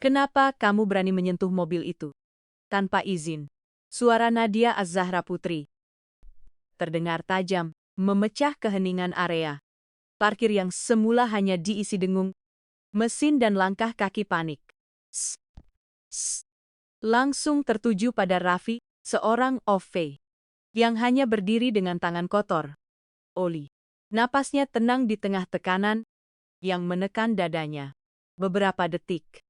Kenapa kamu berani menyentuh mobil itu? Tanpa izin. Suara Nadia Az-Zahra Putri terdengar tajam, memecah keheningan area parkir yang semula hanya diisi dengung mesin dan langkah kaki panik. Sss, sss. Langsung tertuju pada Raffi, seorang OV yang hanya berdiri dengan tangan kotor. Oli. Napasnya tenang di tengah tekanan yang menekan dadanya. Beberapa detik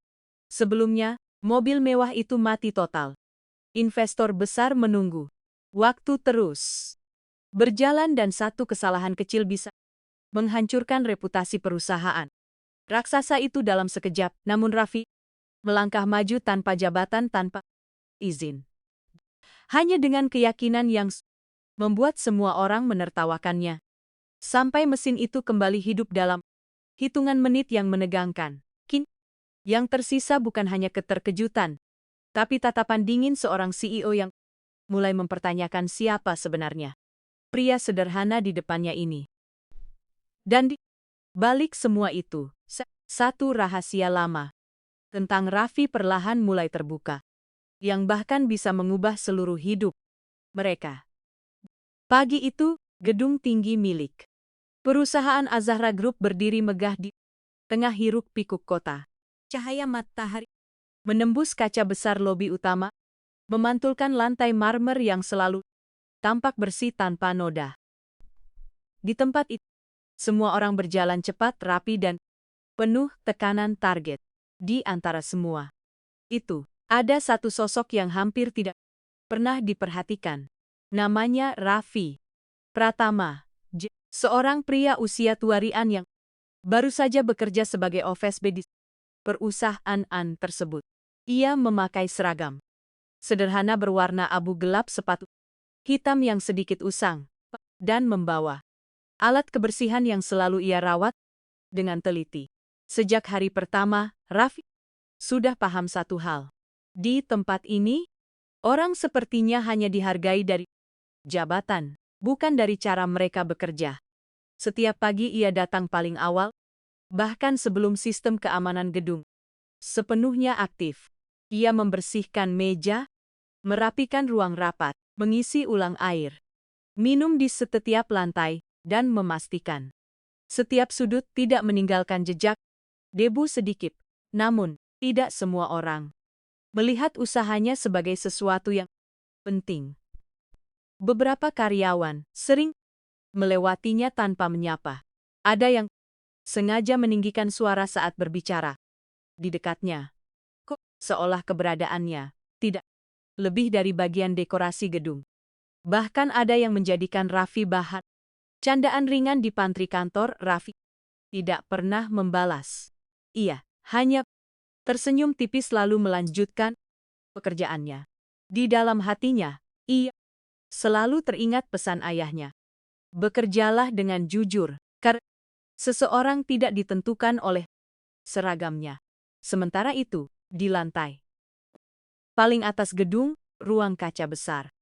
sebelumnya, mobil mewah itu mati total. Investor besar menunggu. Waktu terus berjalan dan satu kesalahan kecil bisa menghancurkan reputasi perusahaan raksasa itu dalam sekejap. Namun Raffi melangkah maju tanpa jabatan, tanpa izin. Hanya dengan keyakinan yang membuat semua orang menertawakannya. Sampai mesin itu kembali hidup dalam hitungan menit yang menegangkan. Yang tersisa bukan hanya keterkejutan, tapi tatapan dingin seorang CEO yang mulai mempertanyakan siapa sebenarnya pria sederhana di depannya ini. Dan di balik semua itu, satu rahasia lama tentang Raffi perlahan mulai terbuka, yang bahkan bisa mengubah seluruh hidup mereka. Pagi itu, gedung tinggi milik perusahaan Az-Zahra Group berdiri megah di tengah hiruk-pikuk kota. Cahaya matahari menembus kaca besar lobi utama, memantulkan lantai marmer yang selalu tampak bersih tanpa noda. Di tempat itu, semua orang berjalan cepat, rapi dan penuh tekanan target. Di antara semua itu, ada satu sosok yang hampir tidak pernah diperhatikan. Namanya Raffi Pratama, seorang pria usia tuarian yang baru saja bekerja sebagai OVSB di perusahaan tersebut. Ia memakai seragam sederhana berwarna abu gelap, sepatu hitam yang sedikit usang, dan membawa alat kebersihan yang selalu ia rawat dengan teliti. Sejak hari pertama, Raffi sudah paham satu hal. Di tempat ini, orang sepertinya hanya dihargai dari jabatan, bukan dari cara mereka bekerja. Setiap pagi ia datang paling awal, bahkan sebelum sistem keamanan gedung sepenuhnya aktif. Ia membersihkan meja, merapikan ruang rapat, mengisi ulang air, minum di setiap lantai, dan memastikan setiap sudut tidak meninggalkan jejak debu sedikit. Namun, tidak semua orang melihat usahanya sebagai sesuatu yang penting. Beberapa karyawan sering melewatinya tanpa menyapa. Ada yang sengaja meninggikan suara saat berbicara di dekatnya, seolah keberadaannya tidak lebih dari bagian dekorasi gedung. Bahkan ada yang menjadikan Raffi bahan candaan ringan di pantry kantor. Raffi tidak pernah membalas. Ia hanya tersenyum tipis lalu melanjutkan pekerjaannya. Di dalam hatinya, ia selalu teringat pesan ayahnya. Bekerjalah dengan jujur, karena seseorang tidak ditentukan oleh seragamnya. Sementara itu, di lantai paling atas gedung, ruang kaca besar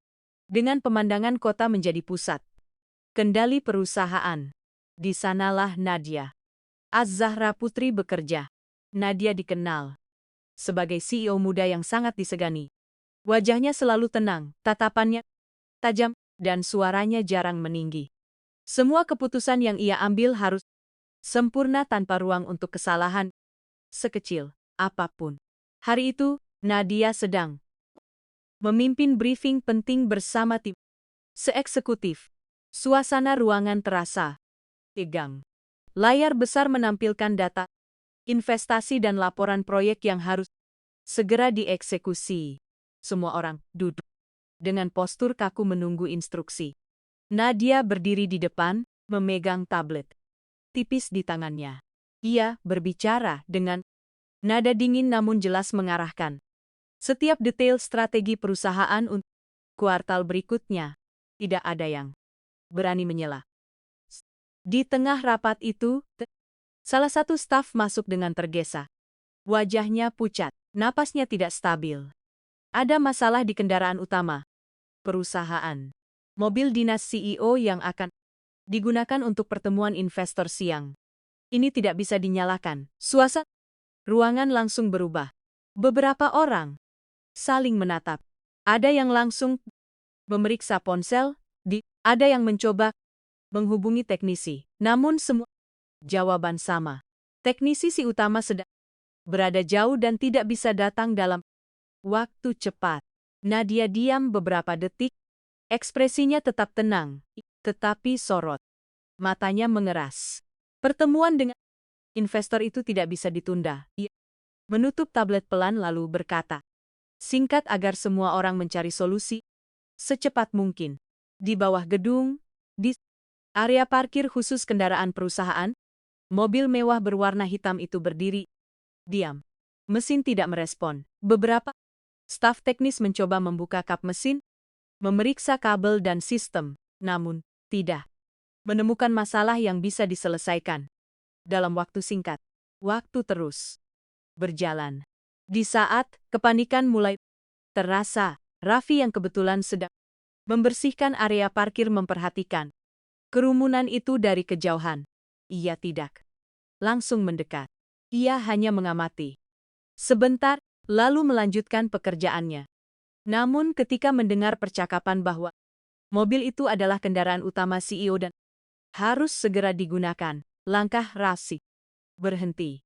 dengan pemandangan kota menjadi pusat kendali perusahaan. Di sanalah Nadia Az-Zahra Putri bekerja. Nadia dikenal sebagai CEO muda yang sangat disegani. Wajahnya selalu tenang, tatapannya tajam, dan suaranya jarang meninggi. Semua keputusan yang ia ambil harus sempurna tanpa ruang untuk kesalahan sekecil apapun. Hari itu, Nadia sedang memimpin briefing penting bersama tim seeksekutif. Suasana ruangan terasa tegang. Layar besar menampilkan data investasi dan laporan proyek yang harus segera dieksekusi. Semua orang duduk dengan postur kaku menunggu instruksi. Nadia berdiri di depan, memegang tablet tipis di tangannya. Ia berbicara dengan nada dingin namun jelas, mengarahkan setiap detail strategi perusahaan untuk kuartal berikutnya. Tidak ada yang berani menyela. Di tengah rapat itu, salah satu staf masuk dengan tergesa. Wajahnya pucat, napasnya tidak stabil. Ada masalah di kendaraan utama perusahaan. Mobil dinas CEO yang akan digunakan untuk pertemuan investor siang ini tidak bisa dinyalakan. Suasana ruangan langsung berubah. Beberapa orang saling menatap. Ada yang langsung memeriksa ponsel, ada yang mencoba menghubungi teknisi. Namun semua jawaban sama. Teknisi si utama sedang berada jauh dan tidak bisa datang dalam waktu cepat. Nadia diam beberapa detik, ekspresinya tetap tenang, tetapi sorot. Matanya mengeras. Pertemuan dengan investor itu tidak bisa ditunda. Ia menutup tablet pelan lalu berkata, singkat agar semua orang mencari solusi secepat mungkin. Di bawah gedung, di area parkir khusus kendaraan perusahaan, mobil mewah berwarna hitam itu berdiri. Diam. Mesin tidak merespon. Beberapa staf teknis mencoba membuka kap mesin, memeriksa kabel dan sistem, namun tidak menemukan masalah yang bisa diselesaikan. Dalam waktu singkat, waktu terus berjalan. Di saat kepanikan mulai terasa, Raffi yang kebetulan sedang membersihkan area parkir memperhatikan kerumunan itu dari kejauhan. Ia tidak langsung mendekat. Ia hanya mengamati sebentar, lalu melanjutkan pekerjaannya. Namun ketika mendengar percakapan bahwa mobil itu adalah kendaraan utama CEO dan harus segera digunakan, langkah Raffi berhenti.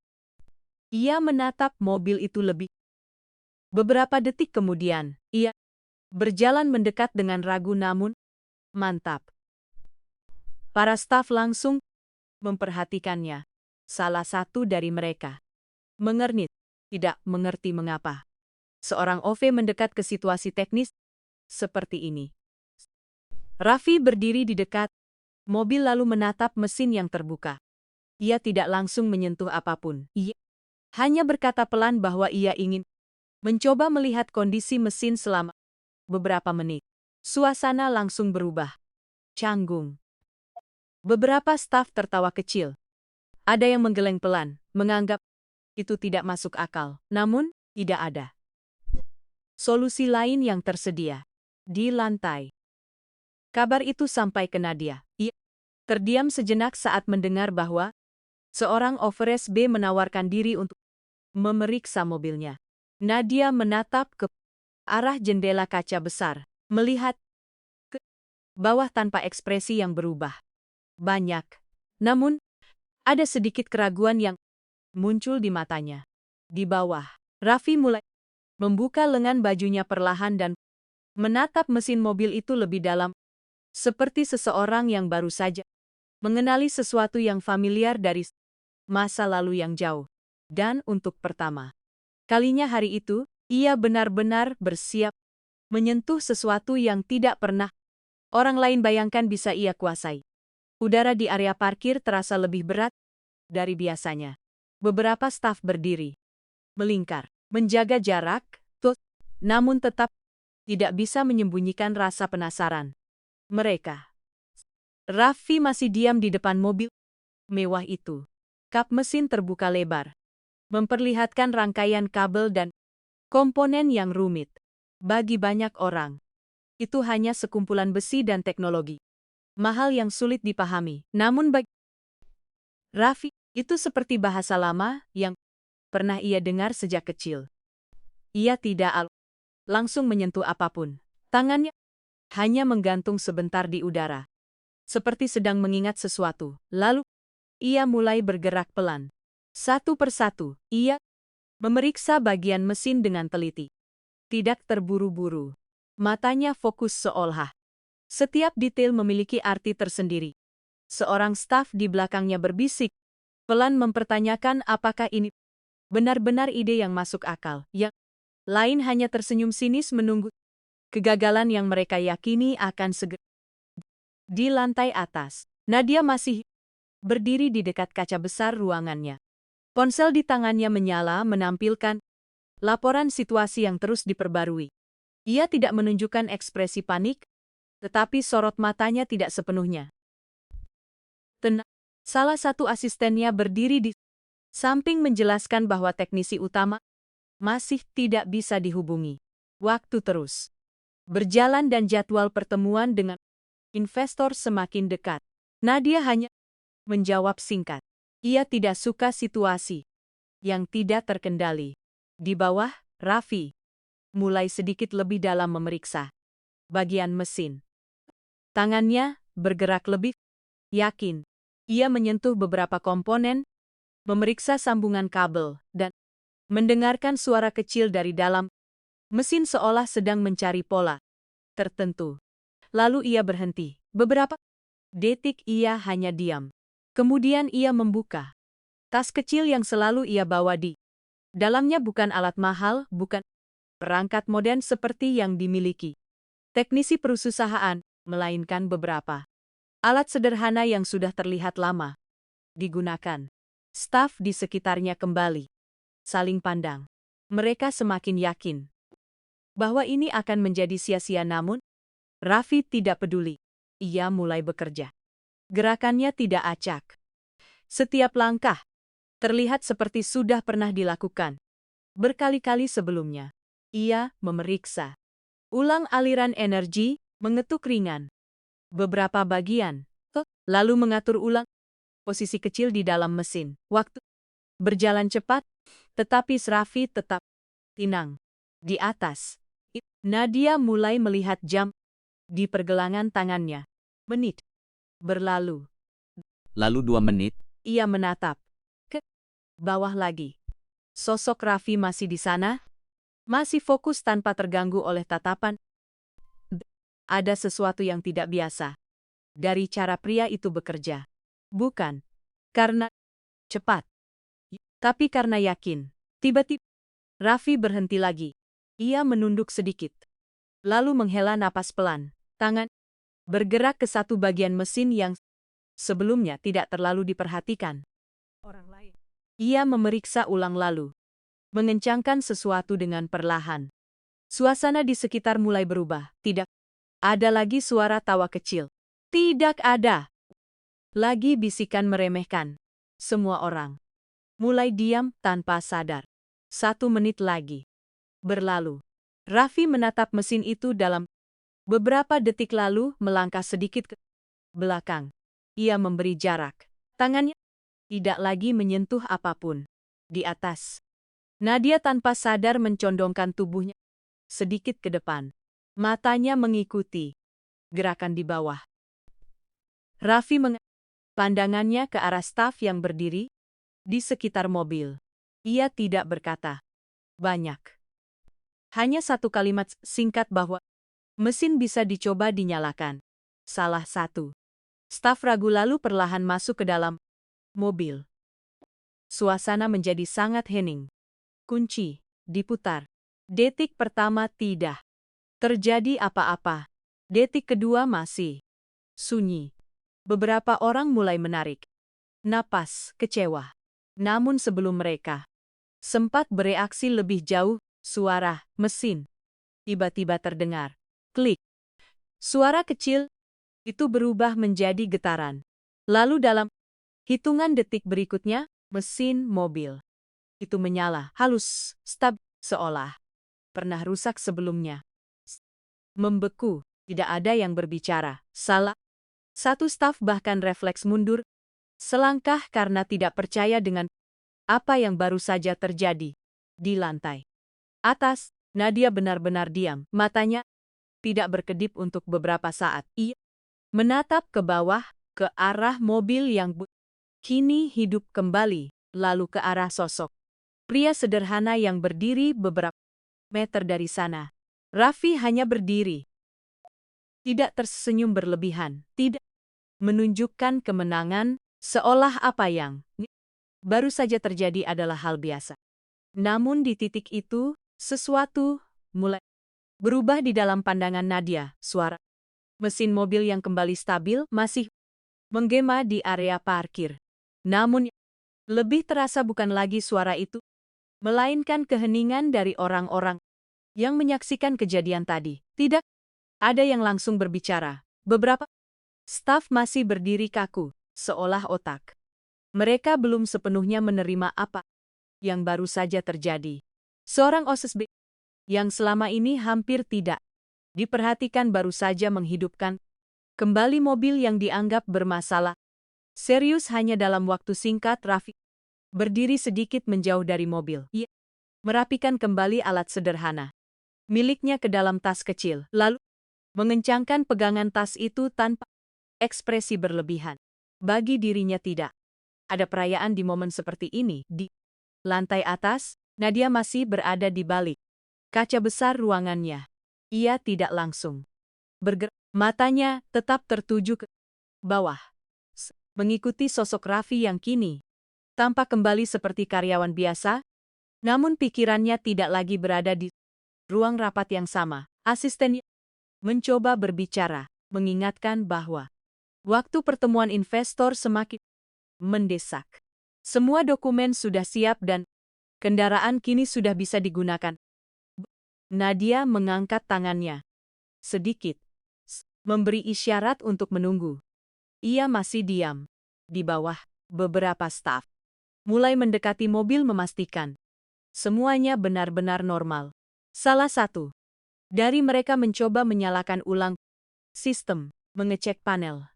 Ia menatap mobil itu lebih. Beberapa detik kemudian, ia berjalan mendekat dengan ragu namun mantap. Para staf langsung memperhatikannya. Salah satu dari mereka mengernyit, tidak mengerti mengapa seorang OV mendekat ke situasi teknis seperti ini. Raffi berdiri di dekat mobil lalu menatap mesin yang terbuka. Ia tidak langsung menyentuh apapun. Ia hanya berkata pelan bahwa ia ingin mencoba melihat kondisi mesin selama beberapa menit. Suasana langsung berubah. Canggung. Beberapa staf tertawa kecil. Ada yang menggeleng pelan, menganggap itu tidak masuk akal. Namun, tidak ada solusi lain yang tersedia. Di lantai. Kabar itu sampai ke Nadia. Ia terdiam sejenak saat mendengar bahwa seorang Overes B menawarkan diri untuk memeriksa mobilnya. Nadia menatap ke arah jendela kaca besar, melihat ke bawah tanpa ekspresi yang berubah. Banyak. Namun, ada sedikit keraguan yang muncul di matanya. Di bawah, Raffi mulai membuka lengan bajunya perlahan dan menatap mesin mobil itu lebih dalam, seperti seseorang yang baru saja mengenali sesuatu yang familiar dari masa lalu yang jauh. Dan untuk pertama kalinya hari itu, ia benar-benar bersiap menyentuh sesuatu yang tidak pernah orang lain bayangkan bisa ia kuasai. Udara di area parkir terasa lebih berat dari biasanya. Beberapa staf berdiri, melingkar, menjaga jarak, namun tetap tidak bisa menyembunyikan rasa penasaran mereka. Raffi masih diam di depan mobil mewah itu. Kap mesin terbuka lebar, memperlihatkan rangkaian kabel dan komponen yang rumit. Bagi banyak orang, itu hanya sekumpulan besi dan teknologi mahal yang sulit dipahami. Namun bagi Raffi, itu seperti bahasa lama yang pernah ia dengar sejak kecil. Ia tidak langsung menyentuh apapun. Tangannya hanya menggantung sebentar di udara, seperti sedang mengingat sesuatu. Lalu, ia mulai bergerak pelan. Satu persatu, ia memeriksa bagian mesin dengan teliti. Tidak terburu-buru. Matanya fokus seolah setiap detail memiliki arti tersendiri. Seorang staf di belakangnya berbisik, pelan mempertanyakan apakah ini benar-benar ide yang masuk akal. Yang lain hanya tersenyum sinis menunggu kegagalan yang mereka yakini akan segera. Di lantai atas, Nadia masih berdiri di dekat kaca besar ruangannya. Ponsel di tangannya menyala menampilkan laporan situasi yang terus diperbarui. Ia tidak menunjukkan ekspresi panik, tetapi sorot matanya tidak sepenuhnya tenang. Salah satu asistennya berdiri di samping menjelaskan bahwa teknisi utama masih tidak bisa dihubungi. Waktu terus berjalan dan jadwal pertemuan dengan investor semakin dekat. Nadia hanya menjawab singkat. Ia tidak suka situasi yang tidak terkendali. Di bawah, Raffi mulai sedikit lebih dalam memeriksa bagian mesin. Tangannya bergerak lebih yakin. Ia menyentuh beberapa komponen, memeriksa sambungan kabel, dan mendengarkan suara kecil dari dalam mesin seolah sedang mencari pola tertentu. Lalu ia berhenti. Beberapa detik ia hanya diam. Kemudian ia membuka tas kecil yang selalu ia bawa di dalamnya bukan alat mahal, bukan perangkat modern seperti yang dimiliki teknisi perusahaan, melainkan beberapa alat sederhana yang sudah terlihat lama digunakan. Staf di sekitarnya kembali saling pandang. Mereka semakin yakin bahwa ini akan menjadi sia-sia, namun Raffi tidak peduli. Ia mulai bekerja. Gerakannya tidak acak. Setiap langkah terlihat seperti sudah pernah dilakukan berkali-kali sebelumnya. Ia memeriksa ulang aliran energi, mengetuk ringan beberapa bagian, lalu mengatur ulang posisi kecil di dalam mesin. Waktu berjalan cepat, tetapi Raffi tetap tenang. Di atas, Nadia mulai melihat jam di pergelangan tangannya. Menit berlalu. Lalu 2 menit. Ia menatap ke bawah lagi. Sosok Raffi masih di sana, masih fokus tanpa terganggu oleh tatapan. Ada sesuatu yang tidak biasa dari cara pria itu bekerja. Bukan karena cepat, tapi karena yakin. Tiba-tiba, Raffi berhenti lagi. Ia menunduk sedikit, lalu menghela napas pelan. Tangan bergerak ke satu bagian mesin yang sebelumnya tidak terlalu diperhatikan orang lain. Ia memeriksa ulang lalu mengencangkan sesuatu dengan perlahan. Suasana di sekitar mulai berubah. Tidak ada lagi suara tawa kecil. Tidak ada lagi bisikan meremehkan. Semua orang mulai diam tanpa sadar. 1 menit lagi berlalu. Raffi menatap mesin itu dalam beberapa detik lalu melangkah sedikit ke belakang. Ia memberi jarak. Tangannya tidak lagi menyentuh apapun. Di atas, Nadia tanpa sadar mencondongkan tubuhnya sedikit ke depan. Matanya mengikuti gerakan di bawah. Raffi pandangannya ke arah staf yang berdiri di sekitar mobil. Ia tidak berkata banyak. Hanya satu kalimat singkat bahwa mesin bisa dicoba dinyalakan. Salah satu staf ragu lalu perlahan masuk ke dalam mobil. Suasana menjadi sangat hening. Kunci diputar. Detik pertama tidak terjadi apa-apa. Detik kedua masih sunyi. Beberapa orang mulai menarik napas kecewa. Namun sebelum mereka sempat bereaksi lebih jauh, suara mesin tiba-tiba terdengar. Klik. Suara kecil itu berubah menjadi getaran. Lalu dalam hitungan detik berikutnya, mesin mobil itu menyala halus, stabil, seolah pernah rusak sebelumnya. Membeku, tidak ada yang berbicara. Salah satu staf bahkan refleks mundur selangkah karena tidak percaya dengan apa yang baru saja terjadi. Di lantai atas, Nadia benar-benar diam. Matanya tidak berkedip untuk beberapa saat. Ia menatap ke bawah, ke arah mobil yang kini hidup kembali, lalu ke arah sosok pria sederhana yang berdiri beberapa meter dari sana. Raffi hanya berdiri. Tidak tersenyum berlebihan, tidak menunjukkan kemenangan, seolah apa yang baru saja terjadi adalah hal biasa. Namun di titik itu, sesuatu mulai berubah di dalam pandangan Nadia. Suara mesin mobil yang kembali stabil masih menggema di area parkir. Namun, lebih terasa bukan lagi suara itu, melainkan keheningan dari orang-orang yang menyaksikan kejadian tadi. Tidak ada yang langsung berbicara. Beberapa staf masih berdiri kaku, seolah otak mereka belum sepenuhnya menerima apa yang baru saja terjadi. Seorang OSIS B yang selama ini hampir tidak diperhatikan baru saja menghidupkan kembali mobil yang dianggap bermasalah serius hanya dalam waktu singkat. Raffi berdiri sedikit menjauh dari mobil. Ia merapikan kembali alat sederhana miliknya ke dalam tas kecil, lalu mengencangkan pegangan tas itu tanpa ekspresi berlebihan. Bagi dirinya tidak ada perayaan di momen seperti ini. Di lantai atas, Nadia masih berada di balik kaca besar ruangannya. Ia tidak langsung bergerak. Matanya tetap tertuju ke bawah, mengikuti sosok Raffi yang kini tampak kembali seperti karyawan biasa, namun pikirannya tidak lagi berada di ruang rapat yang sama. Asistennya mencoba berbicara, mengingatkan bahwa waktu pertemuan investor semakin mendesak. Semua dokumen sudah siap dan kendaraan kini sudah bisa digunakan. Nadia mengangkat tangannya sedikit, memberi isyarat untuk menunggu. Ia masih diam. Di bawah, beberapa staf mulai mendekati mobil memastikan semuanya benar-benar normal. Salah satu dari mereka mencoba menyalakan ulang sistem, mengecek panel,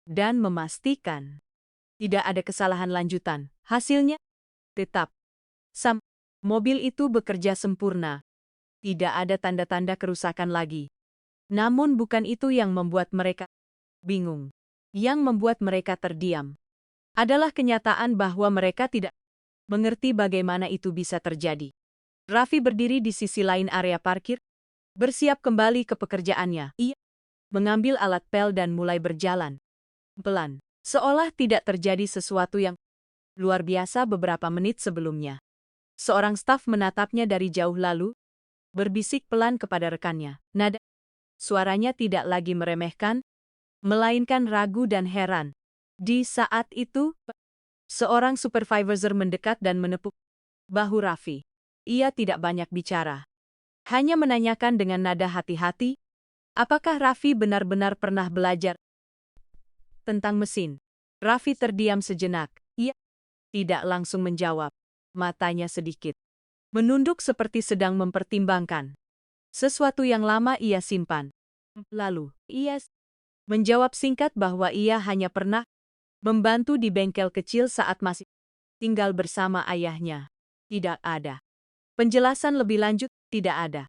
dan memastikan tidak ada kesalahan lanjutan. Hasilnya tetap mobil itu bekerja sempurna. Tidak ada tanda-tanda kerusakan lagi. Namun bukan itu yang membuat mereka bingung. Yang membuat mereka terdiam adalah kenyataan bahwa mereka tidak mengerti bagaimana itu bisa terjadi. Raffi berdiri di sisi lain area parkir, bersiap kembali ke pekerjaannya. Ia mengambil alat pel dan mulai berjalan pelan, seolah tidak terjadi sesuatu yang luar biasa beberapa menit sebelumnya. Seorang staf menatapnya dari jauh lalu, berbisik pelan kepada rekannya. Nada suaranya tidak lagi meremehkan, melainkan ragu dan heran. Di saat itu, seorang supervisor mendekat dan menepuk bahu Raffi. Ia tidak banyak bicara. Hanya menanyakan dengan nada hati-hati, apakah Raffi benar-benar pernah belajar tentang mesin. Raffi terdiam sejenak. Ia tidak langsung menjawab. Matanya sedikit menunduk seperti sedang mempertimbangkan sesuatu yang lama ia simpan. Lalu, ia menjawab singkat bahwa ia hanya pernah membantu di bengkel kecil saat masih tinggal bersama ayahnya. Tidak ada penjelasan lebih lanjut, tidak ada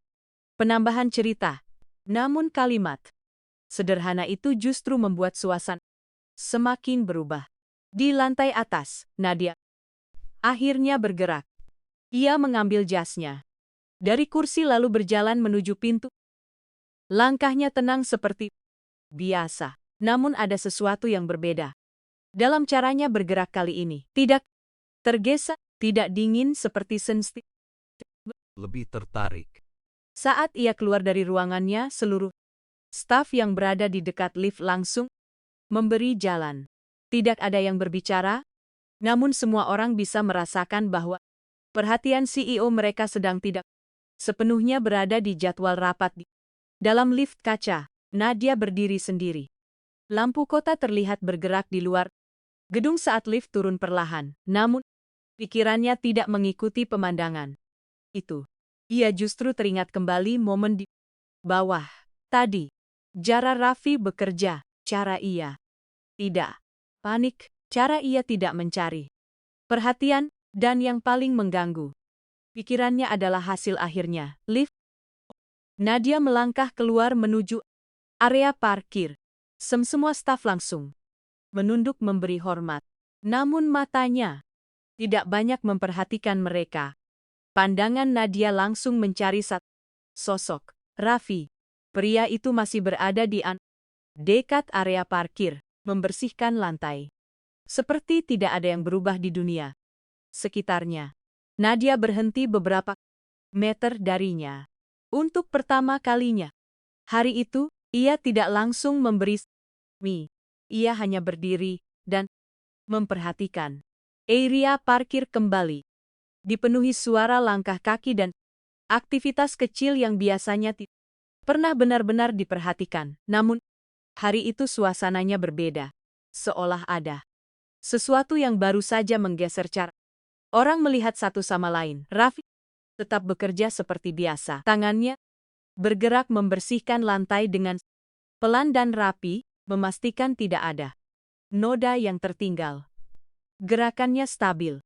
penambahan cerita. Namun kalimat sederhana itu justru membuat suasana semakin berubah. Di lantai atas, Nadia akhirnya bergerak. Ia mengambil jasnya dari kursi lalu berjalan menuju pintu. Langkahnya tenang seperti biasa, namun ada sesuatu yang berbeda dalam caranya bergerak kali ini. Tidak tergesa, tidak dingin seperti sensitif. Lebih tertarik. Saat ia keluar dari ruangannya, seluruh staf yang berada di dekat lift langsung memberi jalan. Tidak ada yang berbicara, namun semua orang bisa merasakan bahwa perhatian CEO mereka sedang tidak sepenuhnya berada di jadwal rapat di dalam lift kaca. Nadia berdiri sendiri. Lampu kota terlihat bergerak di luar gedung saat lift turun perlahan, namun pikirannya tidak mengikuti pemandangan itu. Ia justru teringat kembali momen di bawah tadi. Cara Raffi bekerja, cara ia tidak panik, cara ia tidak mencari perhatian, dan yang paling mengganggu pikirannya adalah hasil akhirnya. Lift. Nadia melangkah keluar menuju area parkir. Semua staf langsung menunduk memberi hormat. Namun matanya tidak banyak memperhatikan mereka. Pandangan Nadia langsung mencari sosok Raffi. Pria itu masih berada di dekat area parkir, membersihkan lantai. Seperti tidak ada yang berubah di dunia sekitarnya. Nadia berhenti beberapa meter darinya. Untuk pertama kalinya hari itu, ia tidak langsung memberi mie. Ia hanya berdiri dan memperhatikan. Area parkir kembali dipenuhi suara langkah kaki dan aktivitas kecil yang biasanya tidak pernah benar-benar diperhatikan. Namun, hari itu suasananya berbeda. Seolah ada sesuatu yang baru saja menggeser cara orang melihat satu sama lain. Raffi tetap bekerja seperti biasa. Tangannya bergerak membersihkan lantai dengan pelan dan rapi, memastikan tidak ada noda yang tertinggal. Gerakannya stabil.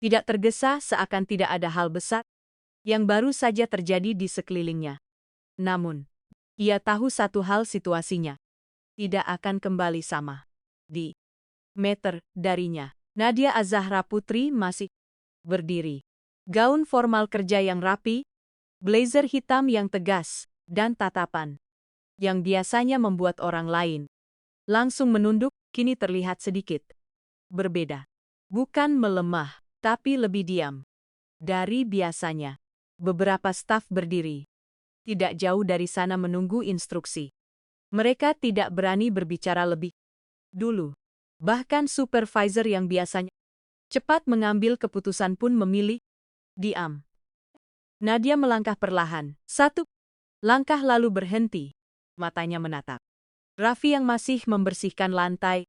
Tidak tergesa seakan tidak ada hal besar yang baru saja terjadi di sekelilingnya. Namun, ia tahu satu hal, situasinya tidak akan kembali sama. Di meter darinya, Nadia Az-Zahra Putri masih berdiri. Gaun formal kerja yang rapi, blazer hitam yang tegas, dan tatapan yang biasanya membuat orang lain langsung menunduk, kini terlihat sedikit berbeda. Bukan melemah, tapi lebih diam dari biasanya. Beberapa staf berdiri tidak jauh dari sana menunggu instruksi. Mereka tidak berani berbicara lebih dulu. Bahkan supervisor yang biasanya cepat mengambil keputusan pun memilih diam. Nadia melangkah perlahan, satu langkah lalu berhenti. Matanya menatap Raffi yang masih membersihkan lantai.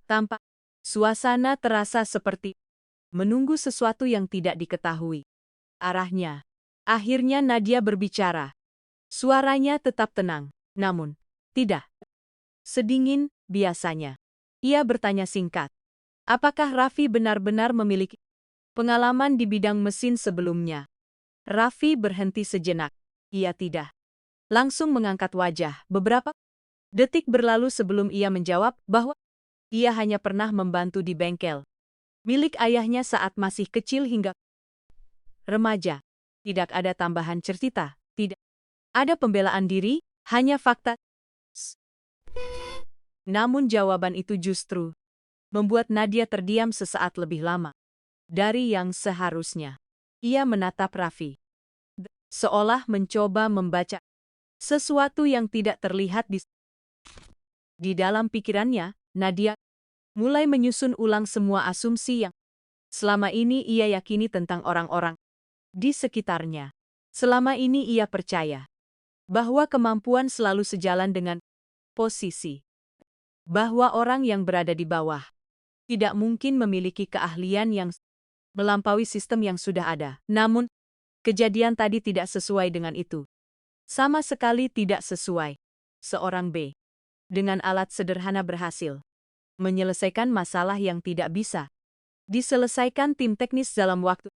Tampak suasana terasa seperti menunggu sesuatu yang tidak diketahui arahnya. Akhirnya Nadia berbicara. Suaranya tetap tenang, namun tidak sedingin biasanya. Ia bertanya singkat. Apakah Raffi benar-benar memiliki pengalaman di bidang mesin sebelumnya? Raffi berhenti sejenak. Ia tidak langsung mengangkat wajah. Beberapa detik berlalu sebelum ia menjawab bahwa ia hanya pernah membantu di bengkel milik ayahnya saat masih kecil hingga remaja. Tidak ada tambahan cerita, tidak ada pembelaan diri, hanya fakta. Namun jawaban itu justru membuat Nadia terdiam sesaat lebih lama dari yang seharusnya. Ia menatap Raffi, seolah mencoba membaca sesuatu yang tidak terlihat di dalam pikirannya. Nadia mulai menyusun ulang semua asumsi yang selama ini ia yakini tentang orang-orang di sekitarnya. Selama ini ia percaya bahwa kemampuan selalu sejalan dengan posisi. Bahwa orang yang berada di bawah tidak mungkin memiliki keahlian yang melampaui sistem yang sudah ada. Namun, kejadian tadi tidak sesuai dengan itu. Sama sekali tidak sesuai. Seorang B dengan alat sederhana berhasil menyelesaikan masalah yang tidak bisa diselesaikan tim teknis dalam waktu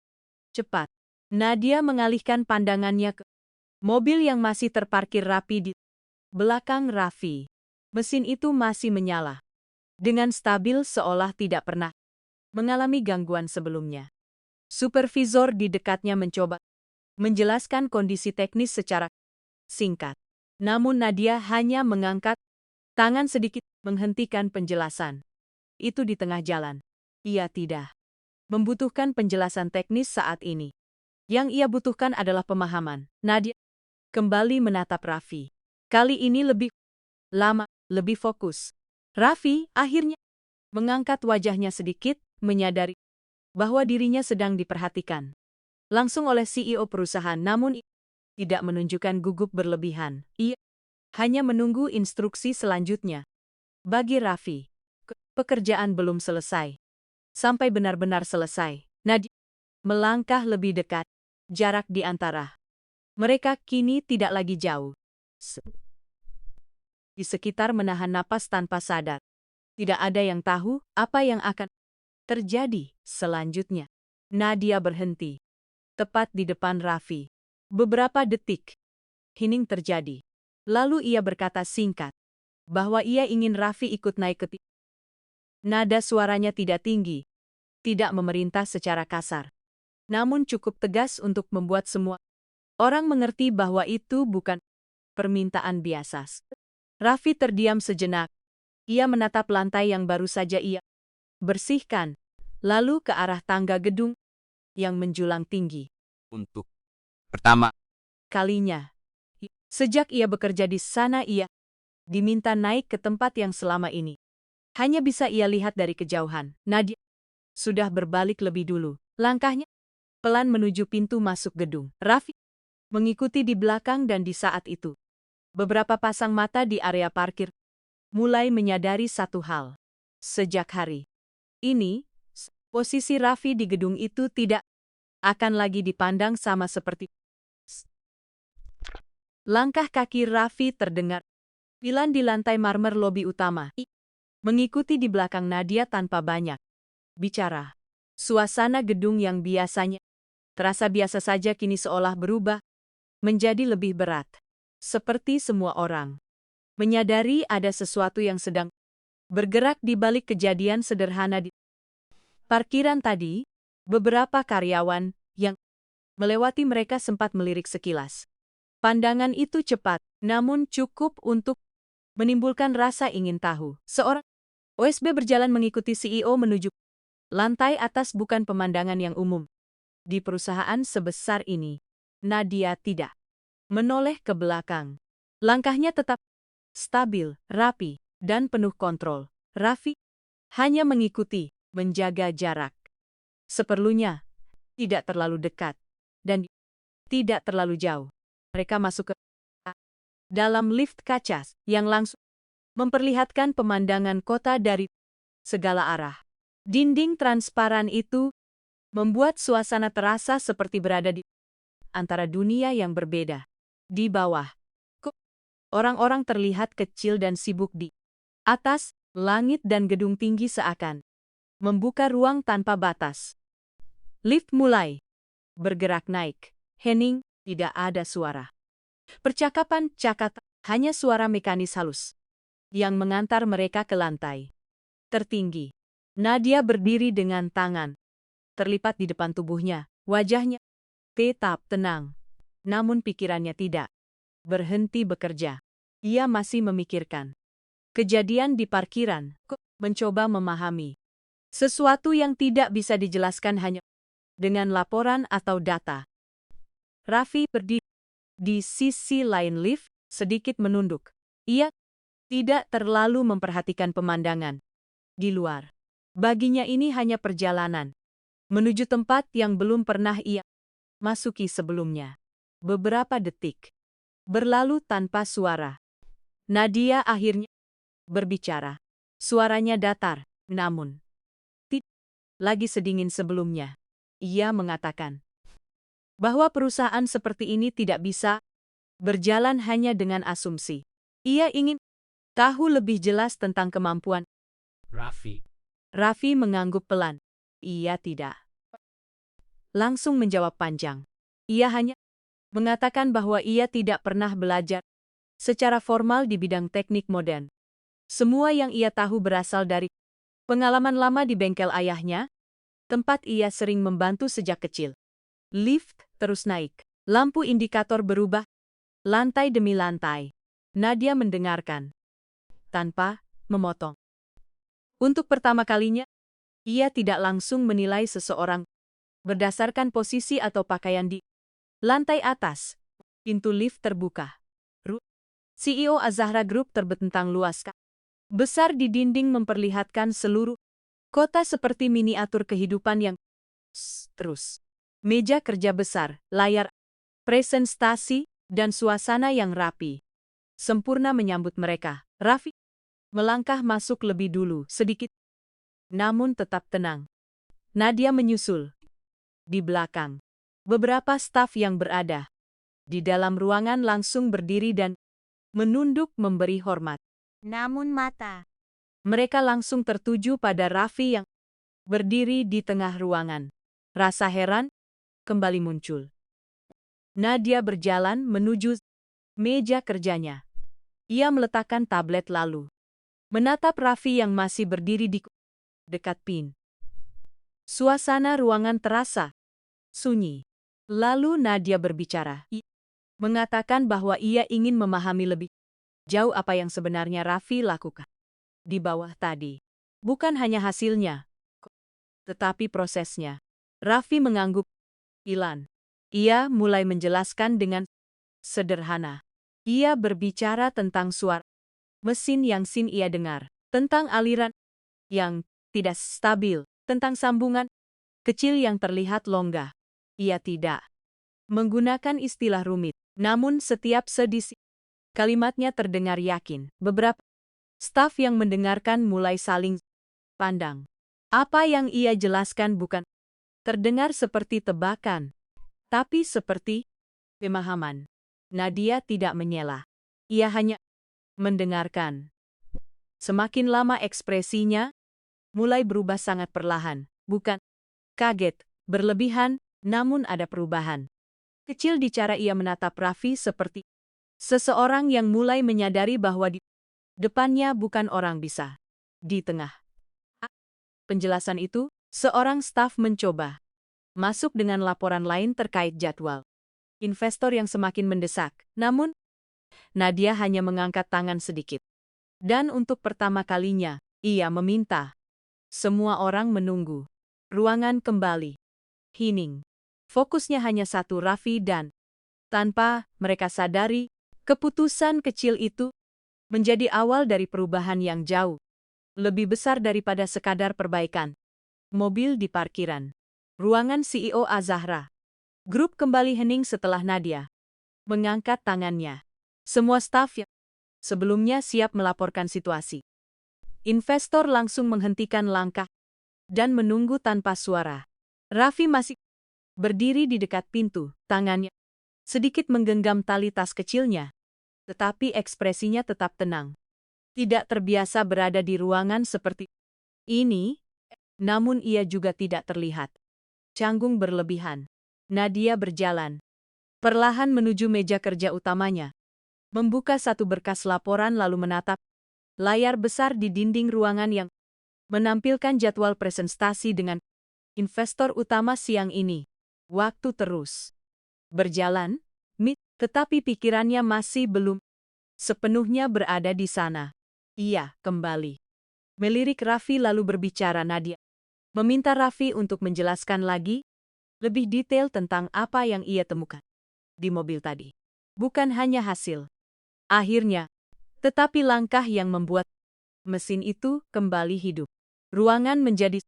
cepat. Nadia mengalihkan pandangannya ke mobil yang masih terparkir rapi di belakang Raffi. Mesin itu masih menyala dengan stabil, seolah tidak pernah mengalami gangguan sebelumnya. Supervisor di dekatnya mencoba menjelaskan kondisi teknis secara singkat. Namun Nadia hanya mengangkat tangan sedikit menghentikan penjelasan. Itu di tengah jalan. Ia tidak membutuhkan penjelasan teknis saat ini. Yang ia butuhkan adalah pemahaman. Nadia kembali menatap Raffi. Kali ini lebih lama, lebih fokus. Raffi akhirnya mengangkat wajahnya sedikit, menyadari bahwa dirinya sedang diperhatikan langsung oleh CEO perusahaan, namun tidak menunjukkan gugup berlebihan. Ia hanya menunggu instruksi selanjutnya. Bagi Raffi, pekerjaan belum selesai. Sampai benar-benar selesai, Nadia melangkah lebih dekat. Jarak di antara mereka kini tidak lagi jauh. Di sekitar menahan napas tanpa sadar. Tidak ada yang tahu apa yang akan terjadi selanjutnya. Nadia berhenti tepat di depan Raffi. Beberapa detik hening terjadi. Lalu ia berkata singkat bahwa ia ingin Raffi ikut naik ke nada suaranya tidak tinggi, tidak memerintah secara kasar, namun cukup tegas untuk membuat semua orang mengerti bahwa itu bukan permintaan biasa. Raffi terdiam sejenak. Ia menatap lantai yang baru saja ia bersihkan, lalu ke arah tangga gedung yang menjulang tinggi. Untuk pertama kalinya, sejak ia bekerja di sana, ia diminta naik ke tempat yang selama ini hanya bisa ia lihat dari kejauhan. Nadia sudah berbalik lebih dulu. Langkahnya pelan menuju pintu masuk gedung. Raffi mengikuti di belakang, dan di saat itu beberapa pasang mata di area parkir mulai menyadari satu hal. Sejak hari ini, posisi Raffi di gedung itu tidak akan lagi dipandang sama seperti. Langkah kaki Raffi terdengar pelan di lantai marmer lobi utama. Mengikuti di belakang Nadia tanpa banyak bicara. Suasana gedung yang biasanya terasa biasa saja kini seolah berubah menjadi lebih berat. Seperti semua orang menyadari ada sesuatu yang sedang bergerak di balik kejadian sederhana di parkiran tadi. Beberapa karyawan yang melewati mereka sempat melirik sekilas. Pandangan itu cepat, namun cukup untuk menimbulkan rasa ingin tahu. Seorang OSB berjalan mengikuti CEO menuju lantai atas, bukan pemandangan yang umum. Di perusahaan sebesar ini, Nadia tidak menoleh ke belakang. Langkahnya tetap stabil, rapi, dan penuh kontrol. Raffi hanya mengikuti, menjaga jarak. Seperlunya, tidak terlalu dekat, dan tidak terlalu jauh. Mereka masuk ke dalam lift kaca yang langsung memperlihatkan pemandangan kota dari segala arah. Dinding transparan itu membuat suasana terasa seperti berada di antara dunia yang berbeda. Di bawah, orang-orang terlihat kecil dan sibuk di atas, langit dan gedung tinggi seakan membuka ruang tanpa batas. Lift mulai bergerak naik. Hening, tidak ada suara percakapan, hanya suara mekanis halus yang mengantar mereka ke lantai tertinggi. Nadia berdiri dengan tangan terlipat di depan tubuhnya. Wajahnya tetap tenang, namun pikirannya tidak berhenti bekerja. Ia masih memikirkan kejadian di parkiran, mencoba memahami sesuatu yang tidak bisa dijelaskan hanya dengan laporan atau data. Raffi berdiri di sisi lain lift, sedikit menunduk. Ia tidak terlalu memperhatikan pemandangan di luar. Baginya ini hanya perjalanan menuju tempat yang belum pernah ia masuki sebelumnya. Beberapa detik berlalu tanpa suara. Nadia akhirnya berbicara. Suaranya datar, namun tidak lagi sedingin sebelumnya. Ia mengatakan bahwa perusahaan seperti ini tidak bisa berjalan hanya dengan asumsi. Ia ingin tahu lebih jelas tentang kemampuan Raffi. Raffi mengangguk pelan. Ia tidak langsung menjawab panjang. Ia hanya mengatakan bahwa ia tidak pernah belajar secara formal di bidang teknik modern. Semua yang ia tahu berasal dari pengalaman lama di bengkel ayahnya, tempat ia sering membantu sejak kecil. Lift terus naik. Lampu indikator berubah lantai demi lantai. Nadia mendengarkan tanpa memotong. Untuk pertama kalinya, ia tidak langsung menilai seseorang berdasarkan posisi atau pakaian di lantai atas. Pintu lift terbuka. CEO Az-Zahra Group terbentang luas. Besar di dinding memperlihatkan seluruh kota seperti miniatur kehidupan yang terus. Meja kerja besar, layar presentasi, dan suasana yang rapi sempurna menyambut mereka. Raffi melangkah masuk lebih dulu sedikit, namun tetap tenang. Nadia menyusul di belakang. Beberapa staf yang berada di dalam ruangan langsung berdiri dan menunduk memberi hormat. Namun mata mereka langsung tertuju pada Raffi yang berdiri di tengah ruangan. Rasa heran kembali muncul. Nadia berjalan menuju meja kerjanya. Ia meletakkan tablet lalu menatap Raffi yang masih berdiri di dekat pin. Suasana ruangan terasa sunyi. Lalu Nadia berbicara, mengatakan bahwa ia ingin memahami lebih jauh apa yang sebenarnya Raffi lakukan di bawah tadi. Bukan hanya hasilnya, tetapi prosesnya. Raffi mengangguk. Ilan. Ia mulai menjelaskan dengan sederhana. Ia berbicara tentang suara mesin yang ia dengar, tentang aliran yang tidak stabil, tentang sambungan kecil yang terlihat longgar. Ia tidak menggunakan istilah rumit, namun setiap sedisi kalimatnya terdengar yakin. Beberapa staf yang mendengarkan mulai saling pandang. Apa yang ia jelaskan bukan terdengar seperti tebakan, tapi seperti pemahaman. Nadia tidak menyela. Ia hanya mendengarkan. Semakin lama ekspresinya mulai berubah sangat perlahan, bukan kaget, berlebihan, Namun ada perubahan kecil di cara ia menatap Raffi, seperti seseorang yang mulai menyadari bahwa di depannya bukan orang bisa. Di tengah penjelasan itu, seorang staf mencoba masuk dengan laporan lain terkait jadwal investor yang semakin mendesak. Namun, Nadia hanya mengangkat tangan sedikit. Dan untuk pertama kalinya, ia meminta semua orang menunggu. Ruangan kembali hening. Fokusnya hanya satu, Raffi, dan tanpa mereka sadari, keputusan kecil itu menjadi awal dari perubahan yang jauh lebih besar daripada sekadar perbaikan mobil di parkiran. Ruangan CEO Azahra Group kembali hening setelah Nadia mengangkat tangannya. Semua staf yang sebelumnya siap melaporkan situasi. Investor langsung menghentikan langkah dan menunggu tanpa suara. Raffi masih berdiri di dekat pintu, tangannya sedikit menggenggam tali tas kecilnya, tetapi ekspresinya tetap tenang. Tidak terbiasa berada di ruangan seperti ini, namun ia juga tidak terlihat canggung berlebihan. Nadia berjalan perlahan menuju meja kerja utamanya, membuka satu berkas laporan lalu menatap layar besar di dinding ruangan yang menampilkan jadwal presentasi dengan investor utama siang ini. Waktu terus berjalan, tetapi pikirannya masih belum sepenuhnya berada di sana. Ia kembali melirik Raffi lalu berbicara. Nadia meminta Raffi untuk menjelaskan lagi lebih detail tentang apa yang ia temukan di mobil tadi. Bukan hanya hasil akhirnya, tetapi langkah yang membuat mesin itu kembali hidup. Ruangan menjadi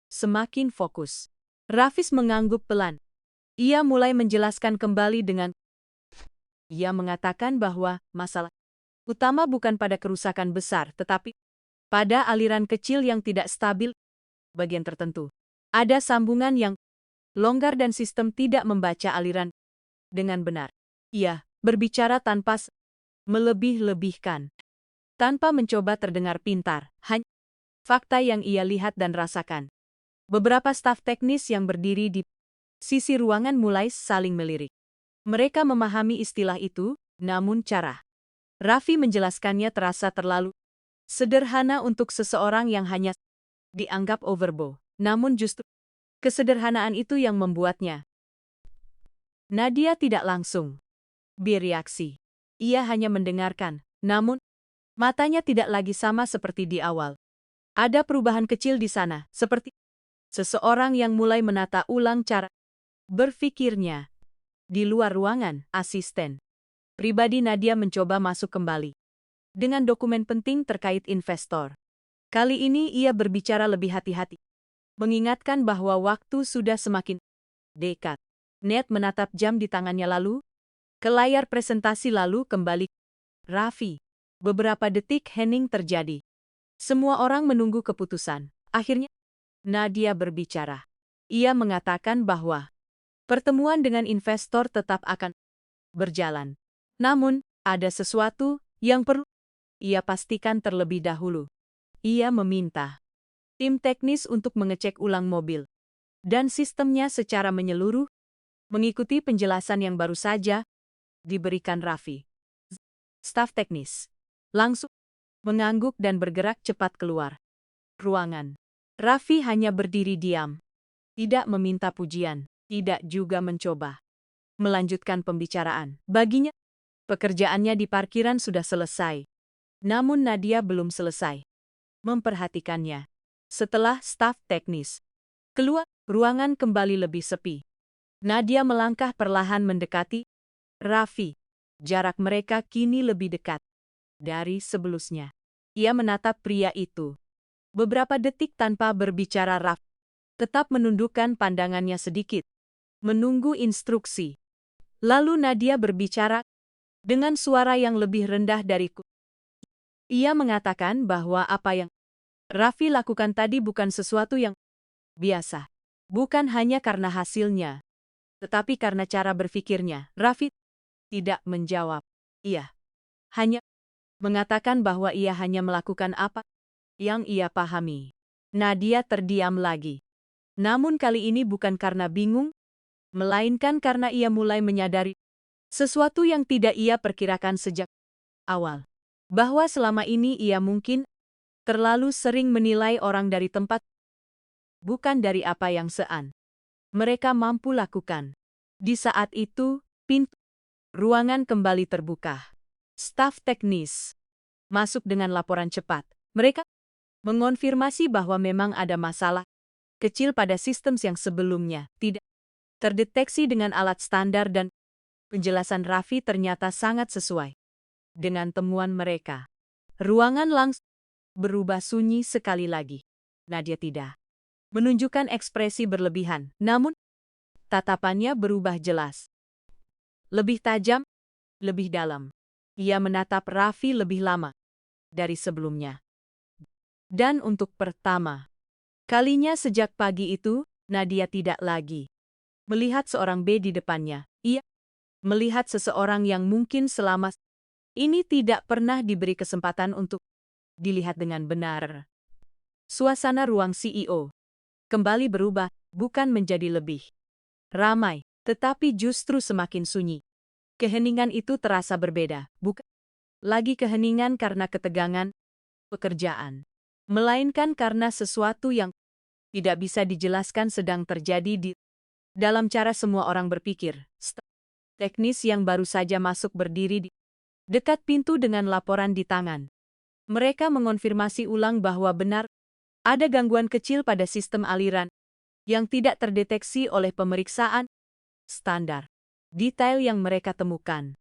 semakin fokus. Raffi mengangguk pelan. Ia mulai menjelaskan kembali dengan ia mengatakan bahwa masalah utama bukan pada kerusakan besar, tetapi pada aliran kecil yang tidak stabil bagian tertentu. Ada sambungan yang longgar dan sistem tidak membaca aliran dengan benar. Ia berbicara tanpa melebih-lebihkan, tanpa mencoba terdengar pintar, hanya fakta yang ia lihat dan rasakan. Beberapa staf teknis yang berdiri di sisi ruangan mulai saling melirik. Mereka memahami istilah itu, namun cara Raffi menjelaskannya terasa terlalu sederhana untuk seseorang yang hanya dianggap overboard. Namun justru kesederhanaan itu yang membuatnya. Nadia tidak langsung bereaksi. Ia hanya mendengarkan, namun matanya tidak lagi sama seperti di awal. Ada perubahan kecil di sana, seperti seseorang yang mulai menata ulang cara berpikirnya. Di luar ruangan, asisten pribadi Nadia mencoba masuk kembali dengan dokumen penting terkait investor. Kali ini ia berbicara lebih hati-hati, mengingatkan bahwa waktu sudah semakin dekat. Ned menatap jam di tangannya lalu ke layar presentasi lalu kembali. Raffi. Beberapa detik hening terjadi. Semua orang menunggu keputusan. Akhirnya, Nadia berbicara. Ia mengatakan bahwa pertemuan dengan investor tetap akan berjalan. Namun, ada sesuatu yang perlu ia pastikan terlebih dahulu. Ia meminta tim teknis untuk mengecek ulang mobil dan sistemnya secara menyeluruh, mengikuti penjelasan yang baru saja diberikan Raffi. Staf teknis langsung mengangguk dan bergerak cepat keluar ruangan. Raffi hanya berdiri diam, tidak meminta pujian, tidak juga mencoba melanjutkan pembicaraan. Baginya, pekerjaannya di parkiran sudah selesai. Namun Nadia belum selesai memperhatikannya. Setelah staf teknis keluar, ruangan kembali lebih sepi. Nadia melangkah perlahan mendekati Raffi. Jarak mereka kini lebih dekat dari sebelumnya. Ia menatap pria itu. Beberapa detik tanpa berbicara, Raffi tetap menundukkan pandangannya sedikit, menunggu instruksi. Lalu Nadia berbicara dengan suara yang lebih rendah dariku. Ia mengatakan bahwa apa yang Raffi lakukan tadi bukan sesuatu yang biasa. Bukan hanya karena hasilnya, tetapi karena cara berpikirnya. Raffi tidak menjawab. Ia hanya mengatakan bahwa ia hanya melakukan apa yang ia pahami. Nadia terdiam lagi. Namun kali ini bukan karena bingung melainkan karena ia mulai menyadari sesuatu yang tidak ia perkirakan sejak awal. Bahwa selama ini ia mungkin terlalu sering menilai orang dari tempat, bukan dari apa yang mereka mampu lakukan. Di saat itu, pintu ruangan kembali terbuka. Staf teknis masuk dengan laporan cepat. Mereka mengonfirmasi bahwa memang ada masalah kecil pada sistem yang sebelumnya tidak terdeteksi dengan alat standar dan penjelasan Raffi ternyata sangat sesuai dengan temuan mereka. Ruangan langsung berubah sunyi sekali lagi. Nadia tidak menunjukkan ekspresi berlebihan, namun tatapannya berubah jelas. Lebih tajam, lebih dalam. Ia menatap Raffi lebih lama dari sebelumnya. Dan untuk pertama kalinya sejak pagi itu, Nadia tidak lagi melihat seorang B di depannya. Ia melihat seseorang yang mungkin selama ini tidak pernah diberi kesempatan untuk dilihat dengan benar. Suasana ruang CEO kembali berubah, bukan menjadi lebih ramai, tetapi justru semakin sunyi. Keheningan itu terasa berbeda, bukan lagi keheningan karena ketegangan pekerjaan, melainkan karena sesuatu yang tidak bisa dijelaskan sedang terjadi di dalam cara semua orang berpikir. Teknis yang baru saja masuk berdiri di dekat pintu dengan laporan di tangan. Mereka mengonfirmasi ulang bahwa benar ada gangguan kecil pada sistem aliran yang tidak terdeteksi oleh pemeriksaan standar. Detail yang mereka temukan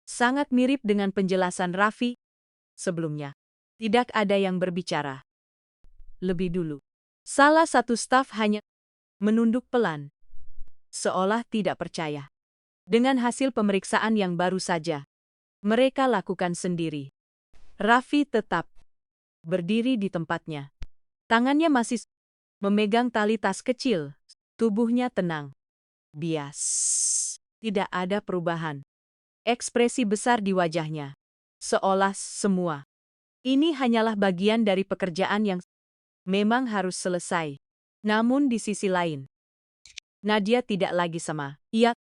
sangat mirip dengan penjelasan Raffi sebelumnya. Tidak ada yang berbicara lebih dulu. Salah satu staf hanya menunduk pelan, seolah tidak percaya dengan hasil pemeriksaan yang baru saja mereka lakukan sendiri. Raffi tetap berdiri di tempatnya. Tangannya masih memegang tali tas kecil. Tubuhnya tenang. Bias. Tidak ada perubahan. Ekspresi besar di wajahnya. Seolah semua ini hanyalah bagian dari pekerjaan yang memang harus selesai. Namun di sisi lain, Nadia tidak lagi sama. Ia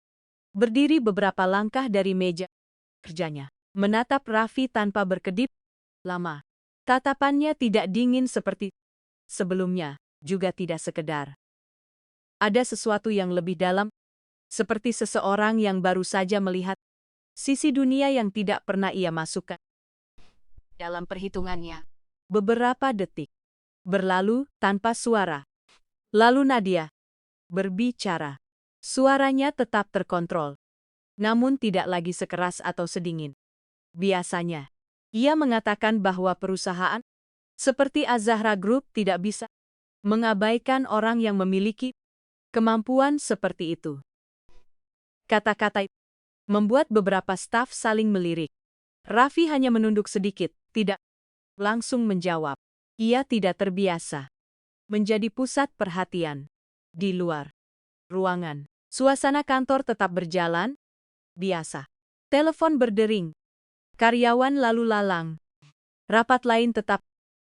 berdiri beberapa langkah dari meja kerjanya. Menatap Raffi tanpa berkedip lama. Tatapannya tidak dingin seperti sebelumnya, juga tidak sekedar. Ada sesuatu yang lebih dalam, seperti seseorang yang baru saja melihat sisi dunia yang tidak pernah ia masukkan dalam perhitungannya. Beberapa detik berlalu tanpa suara. Lalu Nadia berbicara. Suaranya tetap terkontrol, namun tidak lagi sekeras atau sedingin biasanya. Ia mengatakan bahwa perusahaan seperti Az-Zahra Group tidak bisa mengabaikan orang yang memiliki kemampuan seperti itu. Kata-kata membuat beberapa staf saling melirik. Raffi hanya menunduk sedikit, tidak langsung menjawab. Ia tidak terbiasa menjadi pusat perhatian. Di luar ruangan, suasana kantor tetap berjalan biasa. Telepon berdering. Karyawan lalu lalang. Rapat lain tetap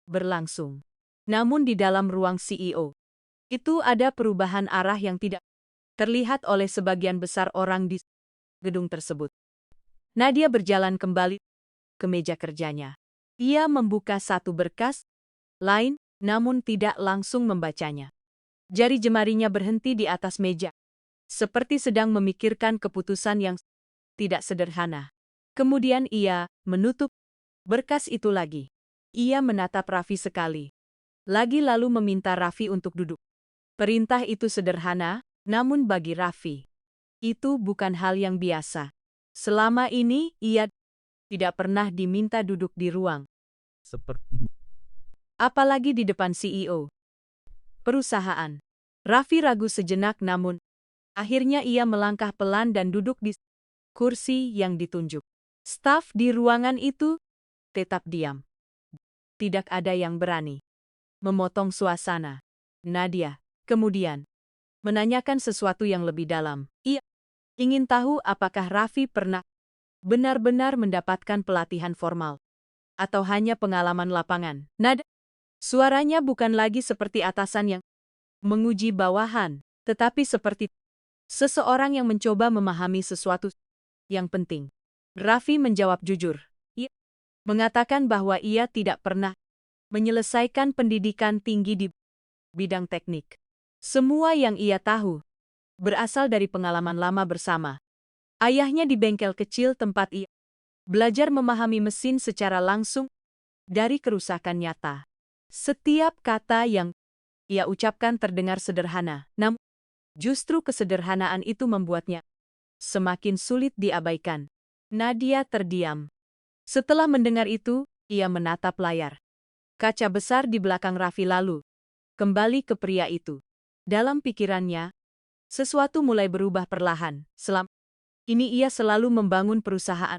berlangsung. Namun di dalam ruang CEO, itu ada perubahan arah yang tidak terlihat oleh sebagian besar orang di gedung tersebut. Nadia berjalan kembali ke meja kerjanya. Ia membuka satu berkas lain, namun tidak langsung membacanya. Jari jemarinya berhenti di atas meja, seperti sedang memikirkan keputusan yang tidak sederhana. Kemudian ia menutup berkas itu lagi. Ia menatap Raffi sekali lagi lalu meminta Raffi untuk duduk. Perintah itu sederhana, namun bagi Raffi, itu bukan hal yang biasa. Selama ini, ia tidak pernah diminta duduk di ruang Seperti apalagi di depan CEO perusahaan. Raffi ragu sejenak namun akhirnya ia melangkah pelan dan duduk di kursi yang ditunjuk. Staf di ruangan itu tetap diam. Tidak ada yang berani memotong suasana. Nadia kemudian menanyakan sesuatu yang lebih dalam. Ia ingin tahu apakah Raffi pernah benar-benar mendapatkan pelatihan formal atau hanya pengalaman lapangan. Nada suaranya bukan lagi seperti atasan yang menguji bawahan, tetapi seperti Seseorang yang mencoba memahami sesuatu yang penting. Raffi menjawab jujur. Ia mengatakan bahwa ia tidak pernah menyelesaikan pendidikan tinggi di bidang teknik. Semua yang ia tahu berasal dari pengalaman lama bersama ayahnya di bengkel kecil tempat ia belajar memahami mesin secara langsung dari kerusakan nyata. Setiap kata yang ia ucapkan terdengar sederhana, namun justru kesederhanaan itu membuatnya semakin sulit diabaikan. Nadia terdiam. Setelah mendengar itu, ia menatap layar kaca besar di belakang Raffi lalu kembali ke pria itu. Dalam pikirannya, sesuatu mulai berubah perlahan. Selama ini ia selalu membangun perusahaan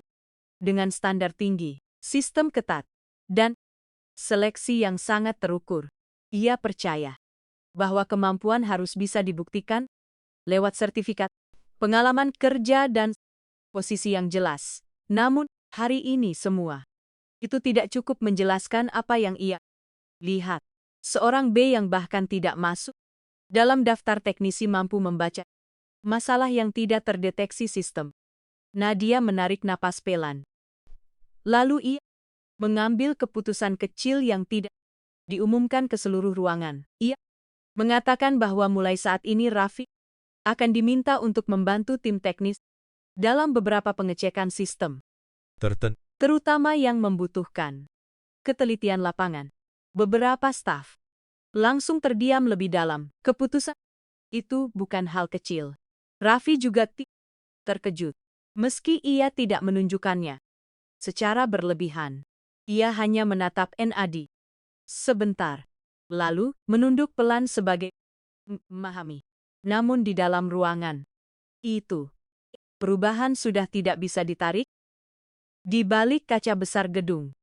dengan standar tinggi, sistem ketat, dan seleksi yang sangat terukur. Ia percaya bahwa kemampuan harus bisa dibuktikan lewat sertifikat, pengalaman kerja, dan posisi yang jelas. Namun, hari ini semua itu tidak cukup menjelaskan apa yang ia lihat. Seorang B yang bahkan tidak masuk dalam daftar teknisi mampu membaca masalah yang tidak terdeteksi sistem. Nadia menarik napas pelan. Lalu ia mengambil keputusan kecil yang tidak diumumkan ke seluruh ruangan. Ia mengatakan bahwa mulai saat ini Raffi akan diminta untuk membantu tim teknis dalam beberapa pengecekan sistem, terutama yang membutuhkan ketelitian lapangan. Beberapa staf langsung terdiam lebih dalam. Keputusan itu bukan hal kecil. Raffi juga terkejut. Meski ia tidak menunjukkannya secara berlebihan, ia hanya menatap Nad sebentar, lalu menunduk pelan sebagai memahami. Namun di dalam ruangan itu, perubahan sudah tidak bisa ditarik. Di balik kaca besar gedung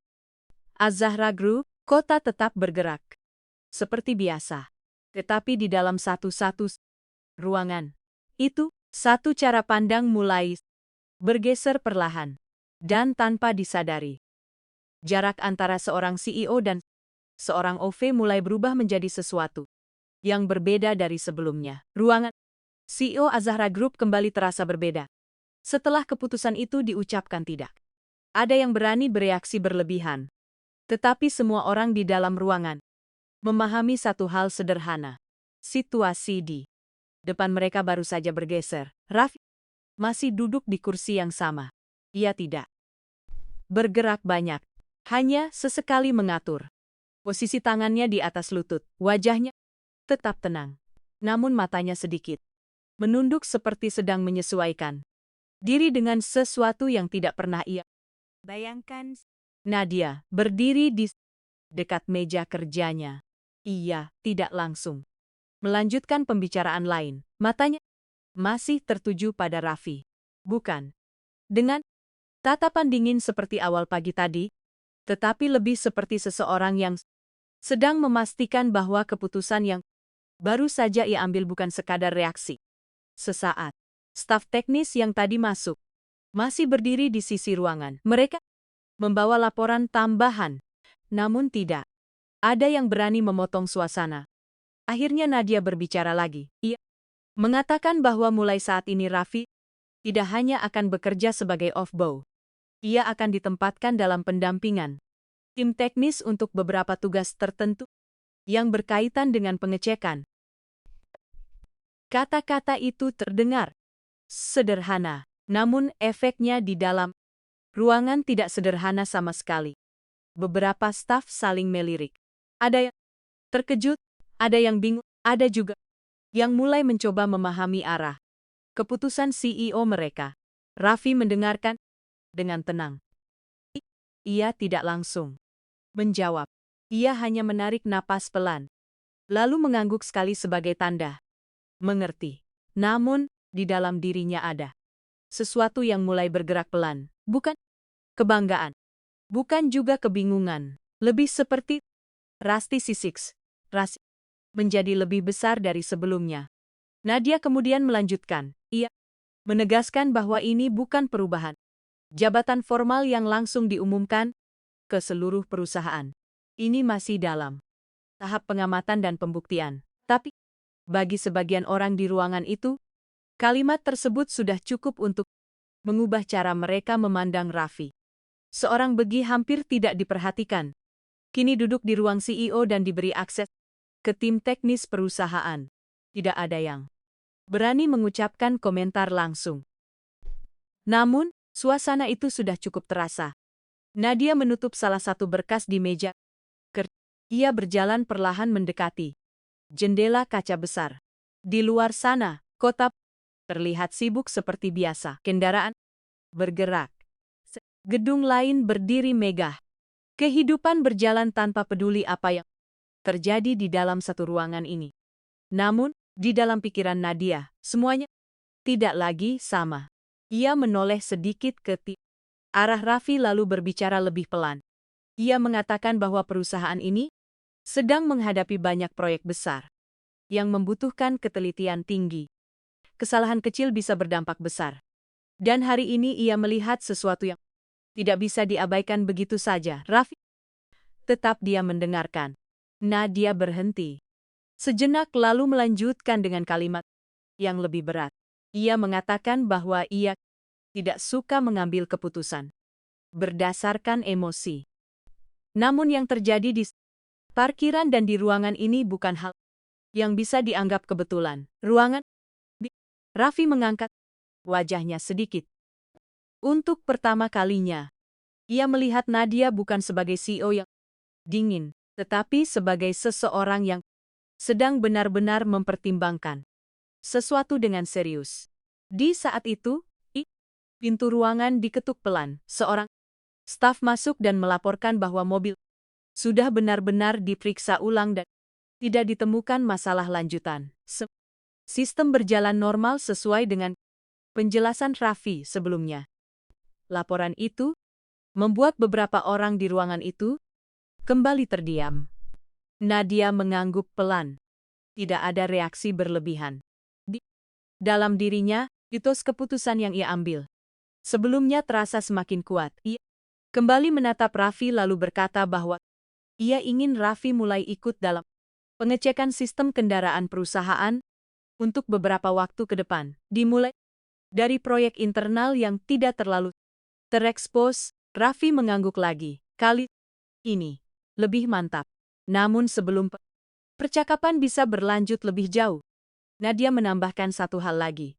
Az-Zahra Group, kota tetap bergerak seperti biasa. Tetapi di dalam satu-satu ruangan itu, satu cara pandang mulai bergeser perlahan dan tanpa disadari. Jarak antara seorang CEO dan seorang OV mulai berubah menjadi sesuatu yang berbeda dari sebelumnya. Ruangan CEO Az-Zahra Group kembali terasa berbeda. Setelah keputusan itu diucapkan tidak ada yang berani bereaksi berlebihan. Tetapi semua orang di dalam ruangan memahami satu hal sederhana. Situasi di depan mereka baru saja bergeser. Raffi masih duduk di kursi yang sama. Ia tidak bergerak banyak, hanya sesekali mengatur posisi tangannya di atas lutut. Wajahnya tetap tenang, namun matanya sedikit menunduk seperti sedang menyesuaikan diri dengan sesuatu yang tidak pernah ia bayangkan. Nadia berdiri di dekat meja kerjanya. Ia tidak langsung melanjutkan pembicaraan lain. Matanya masih tertuju pada Raffi. Bukan dengan tatapan dingin seperti awal pagi tadi, tetapi lebih seperti seseorang yang sedang memastikan bahwa keputusan yang baru saja ia ambil bukan sekadar reaksi. Sesaat, staf teknis yang tadi masuk masih berdiri di sisi ruangan. Mereka membawa laporan tambahan, namun tidak ada yang berani memotong suasana. Akhirnya Nadia berbicara lagi. Ia mengatakan bahwa mulai saat ini Raffi tidak hanya akan bekerja sebagai off-bow. Ia akan ditempatkan dalam pendampingan tim teknis untuk beberapa tugas tertentu yang berkaitan dengan pengecekan. Kata-kata itu terdengar sederhana, namun efeknya di dalam ruangan tidak sederhana sama sekali. Beberapa staf saling melirik. Ada yang terkejut, ada yang bingung, ada juga yang mulai mencoba memahami arah keputusan CEO mereka. Raffi mendengarkan dengan tenang. Ia tidak langsung menjawab. Ia hanya menarik napas pelan, lalu mengangguk sekali sebagai tanda mengerti. Namun, di dalam dirinya ada sesuatu yang mulai bergerak pelan. Bukan kebanggaan, bukan juga kebingungan. Lebih seperti Rusty Sussex. Rasi menjadi lebih besar dari sebelumnya. Nadia kemudian melanjutkan. Ia menegaskan bahwa ini bukan perubahan jabatan formal yang langsung diumumkan ke seluruh perusahaan. Ini masih dalam tahap pengamatan dan pembuktian. Tapi, bagi sebagian orang di ruangan itu, Kalimat tersebut sudah cukup untuk mengubah cara mereka memandang Raffi. Seorang begi hampir tidak diperhatikan. Kini duduk di ruang CEO dan diberi akses ke tim teknis perusahaan. Tidak ada yang berani mengucapkan komentar langsung. Namun, suasana itu sudah cukup terasa. Nadia menutup salah satu berkas di meja kerja. Ia berjalan perlahan mendekati jendela kaca besar. Di luar sana, kota terlihat sibuk seperti biasa. Kendaraan bergerak. Gedung lain berdiri megah. Kehidupan berjalan tanpa peduli apa yang terjadi di dalam satu ruangan ini. Namun, di dalam pikiran Nadia, semuanya tidak lagi sama. Ia menoleh sedikit ke arah Raffi lalu berbicara lebih pelan. Ia mengatakan bahwa perusahaan ini sedang menghadapi banyak proyek besar yang membutuhkan ketelitian tinggi. Kesalahan kecil bisa berdampak besar. Dan hari ini ia melihat sesuatu yang tidak bisa diabaikan begitu saja. Raffi tetap dia mendengarkan. Nadia berhenti sejenak lalu melanjutkan dengan kalimat yang lebih berat. Ia mengatakan bahwa ia tidak suka mengambil keputusan berdasarkan emosi. Namun yang terjadi di parkiran dan di ruangan ini bukan hal yang bisa dianggap kebetulan. Raffi mengangkat wajahnya sedikit. Untuk pertama kalinya, ia melihat Nadia bukan sebagai CEO yang dingin, tetapi sebagai seseorang yang sedang benar-benar mempertimbangkan sesuatu dengan serius. Di saat itu, pintu ruangan diketuk pelan. Seorang staf masuk dan melaporkan bahwa mobil sudah benar-benar diperiksa ulang dan tidak ditemukan masalah lanjutan. Sistem berjalan normal sesuai dengan penjelasan Raffi sebelumnya. Laporan itu membuat beberapa orang di ruangan itu kembali terdiam. Nadia mengangguk pelan. Tidak ada reaksi berlebihan. Dalam dirinya, etos keputusan yang ia ambil sebelumnya terasa semakin kuat. Ia kembali menatap Raffi lalu berkata bahwa ia ingin Raffi mulai ikut dalam pengecekan sistem kendaraan perusahaan untuk beberapa waktu ke depan. Dimulai dari proyek internal yang tidak terlalu terekspos. Raffi mengangguk lagi. Kali ini lebih mantap. Namun sebelum percakapan bisa berlanjut lebih jauh, Nadia menambahkan satu hal lagi.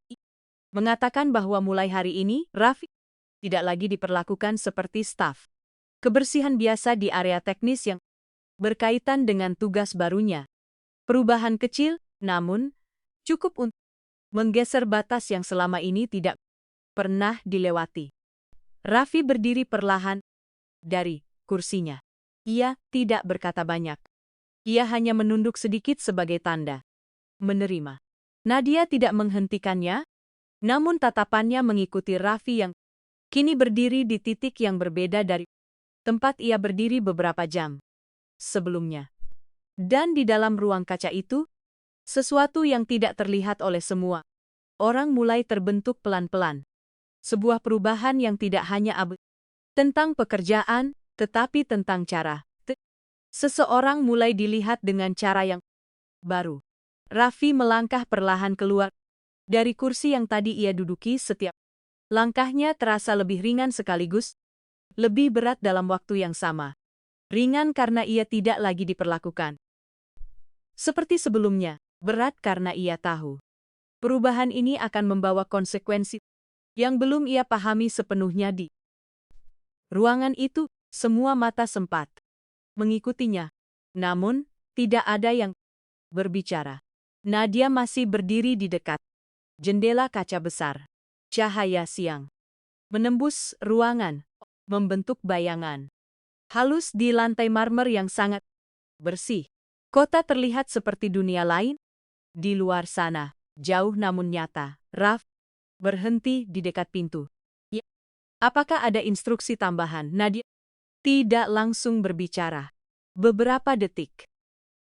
Mengatakan bahwa mulai hari ini, Raffi tidak lagi diperlakukan seperti staf kebersihan biasa di area teknis yang berkaitan dengan tugas barunya. Perubahan kecil, namun cukup untuk menggeser batas yang selama ini tidak pernah dilewati. Raffi berdiri perlahan dari kursinya. Ia tidak berkata banyak. Ia hanya menunduk sedikit sebagai tanda menerima. Nadia tidak menghentikannya, namun tatapannya mengikuti Raffi yang kini berdiri di titik yang berbeda dari tempat ia berdiri beberapa jam sebelumnya. Dan di dalam ruang kaca itu, sesuatu yang tidak terlihat oleh semua orang mulai terbentuk pelan-pelan. Sebuah perubahan yang tidak hanya tentang pekerjaan, tetapi tentang cara. Seseorang mulai dilihat dengan cara yang baru. Raffi melangkah perlahan keluar dari kursi yang tadi ia duduki. Setiap langkahnya terasa lebih ringan sekaligus lebih berat dalam waktu yang sama. Ringan karena ia tidak lagi diperlakukan seperti sebelumnya, berat karena ia tahu perubahan ini akan membawa konsekuensi yang belum ia pahami sepenuhnya. Di ruangan itu, semua mata sempat mengikutinya. Namun, tidak ada yang berbicara. Nadia masih berdiri di dekat jendela kaca besar. Cahaya siang menembus ruangan, membentuk bayangan halus di lantai marmer yang sangat bersih. Kota terlihat seperti dunia lain. Di luar sana, jauh namun nyata, Raffi berhenti di dekat pintu. Ya. Apakah ada instruksi tambahan? Nadia tidak langsung berbicara. Beberapa detik.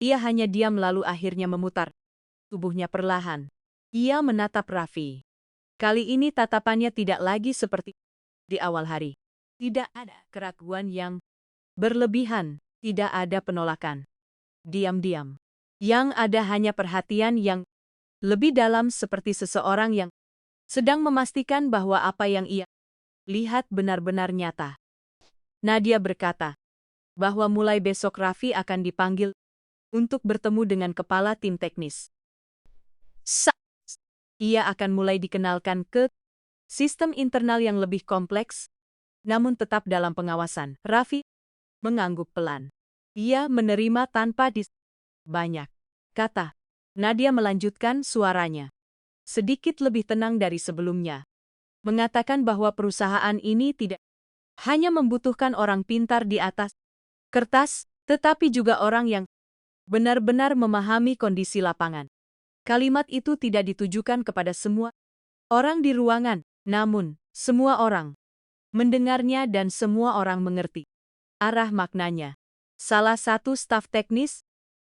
Ia hanya diam lalu akhirnya memutar tubuhnya perlahan. Ia menatap Raffi. Kali ini tatapannya tidak lagi seperti di awal hari. Tidak ada keraguan yang berlebihan, tidak ada penolakan. Diam-diam. Yang ada hanya perhatian yang lebih dalam seperti seseorang yang sedang memastikan bahwa apa yang ia lihat benar-benar nyata. Nadia berkata bahwa mulai besok Raffi akan dipanggil untuk bertemu dengan kepala tim teknis. Ia akan mulai dikenalkan ke sistem internal yang lebih kompleks, namun tetap dalam pengawasan. Raffi mengangguk pelan. Ia menerima tanpa banyak kata. Nadia melanjutkan suaranya sedikit lebih tenang dari sebelumnya, mengatakan bahwa perusahaan ini tidak hanya membutuhkan orang pintar di atas kertas, tetapi juga orang yang benar-benar memahami kondisi lapangan. Kalimat itu tidak ditujukan kepada semua orang di ruangan, namun semua orang mendengarnya dan semua orang mengerti arah maknanya. Salah satu staf teknis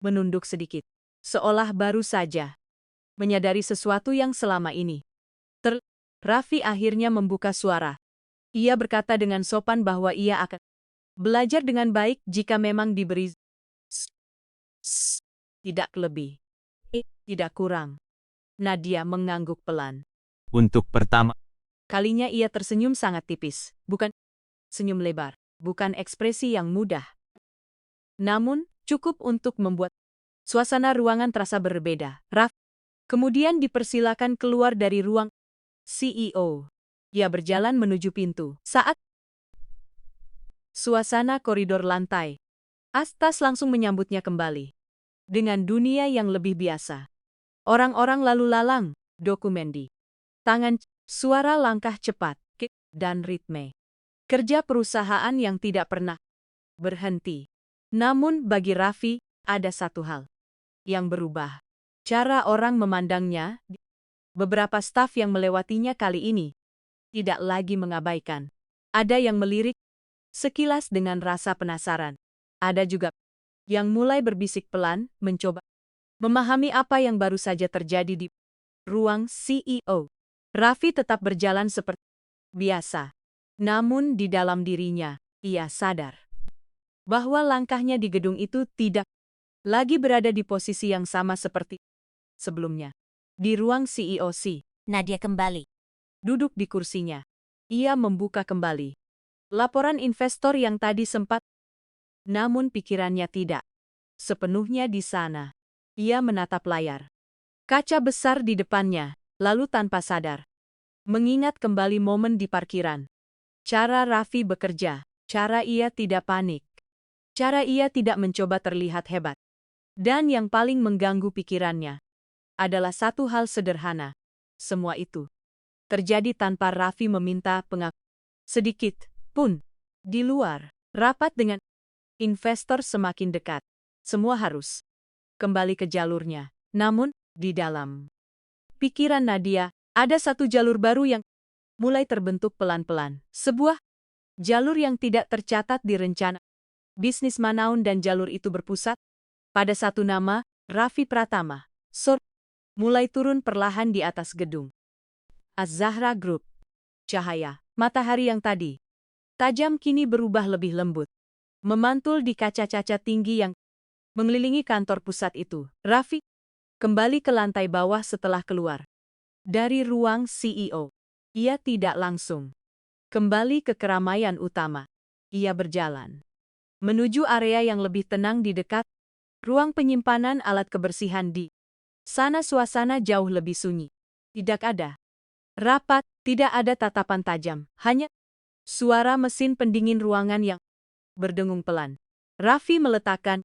menunduk sedikit, seolah baru saja menyadari sesuatu yang selama ini. Raffi akhirnya membuka suara. Ia berkata dengan sopan bahwa ia akan belajar dengan baik jika memang diberi tidak lebih, tidak kurang. Nadia mengangguk pelan. Untuk pertama Kalinya ia tersenyum sangat tipis, bukan senyum lebar, bukan ekspresi yang mudah. Namun, cukup untuk membuat suasana ruangan terasa berbeda. Raffi kemudian dipersilakan keluar dari ruang CEO. Ia berjalan menuju pintu. Saat suasana koridor lantai atas langsung menyambutnya kembali. Dengan dunia yang lebih biasa. Orang-orang lalu lalang, dokumen di tangan, suara langkah cepat, dan ritme. Kerja perusahaan yang tidak pernah berhenti. Namun bagi Raffi, ada satu hal yang berubah. Cara orang memandangnya, beberapa staf yang melewatinya kali ini, tidak lagi mengabaikan. Ada yang melirik sekilas dengan rasa penasaran. Ada juga yang mulai berbisik pelan, mencoba memahami apa yang baru saja terjadi di ruang CEO. Raffi tetap berjalan seperti biasa. Namun di dalam dirinya, ia sadar bahwa langkahnya di gedung itu tidak lagi berada di posisi yang sama seperti sebelumnya. Di ruang CEOC, Nadia kembali. duduk di kursinya. Ia membuka kembali laporan investor yang tadi sempat, namun pikirannya tidak sepenuhnya di sana. Ia menatap layar kaca besar di depannya, lalu tanpa sadar mengingat kembali momen di parkiran. Cara Raffi bekerja, cara ia tidak panik, cara ia tidak mencoba terlihat hebat. Dan yang paling mengganggu pikirannya adalah satu hal sederhana. Semua itu terjadi tanpa Raffi meminta pengakuan sedikit pun. Di luar, rapat dengan investor semakin dekat. Semua harus kembali ke jalurnya. Namun, di dalam pikiran Nadia, ada satu jalur baru yang mulai terbentuk pelan-pelan. Sebuah jalur yang tidak tercatat di rencana bisnis Manaun, dan jalur itu berpusat pada satu nama, Raffi Pratama. Mulai turun perlahan di atas gedung Az-Zahra Group. Cahaya matahari yang tadi tajam kini berubah lebih lembut, memantul di kaca-kaca tinggi yang mengelilingi kantor pusat itu. Raffi kembali ke lantai bawah setelah keluar dari ruang CEO. Ia tidak langsung kembali ke keramaian utama. Ia berjalan menuju area yang lebih tenang di dekat ruang penyimpanan alat kebersihan. Di sana suasana jauh lebih sunyi. Tidak ada rapat, tidak ada tatapan tajam, hanya suara mesin pendingin ruangan yang berdengung pelan. Raffi meletakkan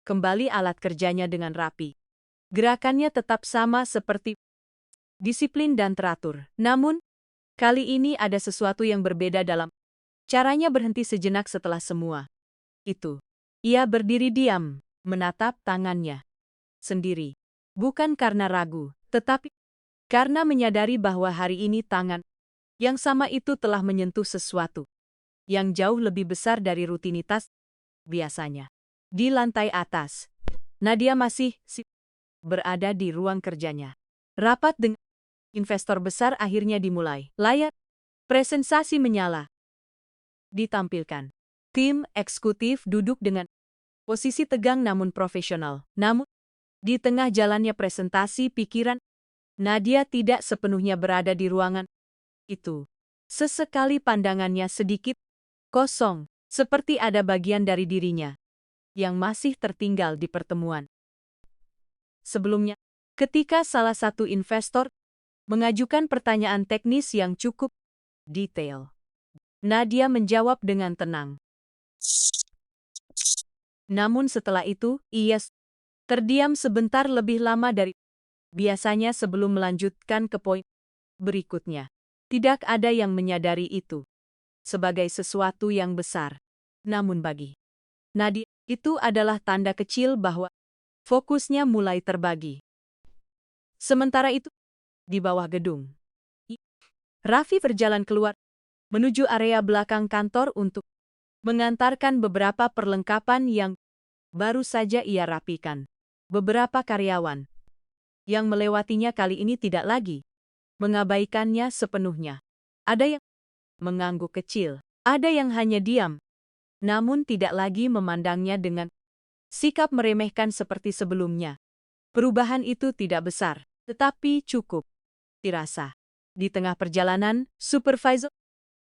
kembali alat kerjanya dengan rapi. Gerakannya tetap sama seperti disiplin dan teratur. Namun, kali ini ada sesuatu yang berbeda dalam caranya berhenti sejenak setelah semua itu. Ia berdiri diam, menatap tangannya sendiri. Bukan karena ragu, tetapi karena menyadari bahwa hari ini tangan yang sama itu telah menyentuh sesuatu yang jauh lebih besar dari rutinitas biasanya. Di lantai atas, Nadia masih berada di ruang kerjanya. Rapat dengan investor besar akhirnya dimulai. Layar presentasi menyala. Ditampilkan. Tim eksekutif duduk dengan posisi tegang namun profesional. Namun, di tengah jalannya presentasi, pikiran Nadia tidak sepenuhnya berada di ruangan itu. Sesekali pandangannya sedikit kosong, seperti ada bagian dari dirinya yang masih tertinggal di pertemuan sebelumnya. Ketika salah satu investor mengajukan pertanyaan teknis yang cukup detail, Nadia menjawab dengan tenang. Namun setelah itu, ia terdiam sebentar lebih lama dari biasanya sebelum melanjutkan ke poin berikutnya. Tidak ada yang menyadari itu sebagai sesuatu yang besar. Namun bagi Nadia, itu adalah tanda kecil bahwa fokusnya mulai terbagi. Sementara itu, di bawah gedung, Raffi berjalan keluar menuju area belakang kantor untuk mengantarkan beberapa perlengkapan yang baru saja ia rapikan. Beberapa karyawan yang melewatinya kali ini tidak lagi mengabaikannya sepenuhnya. Ada yang mengangguk kecil, ada yang hanya diam, namun tidak lagi memandangnya dengan sikap meremehkan seperti sebelumnya. Perubahan itu tidak besar, tetapi cukup dirasa. Di tengah perjalanan, supervisor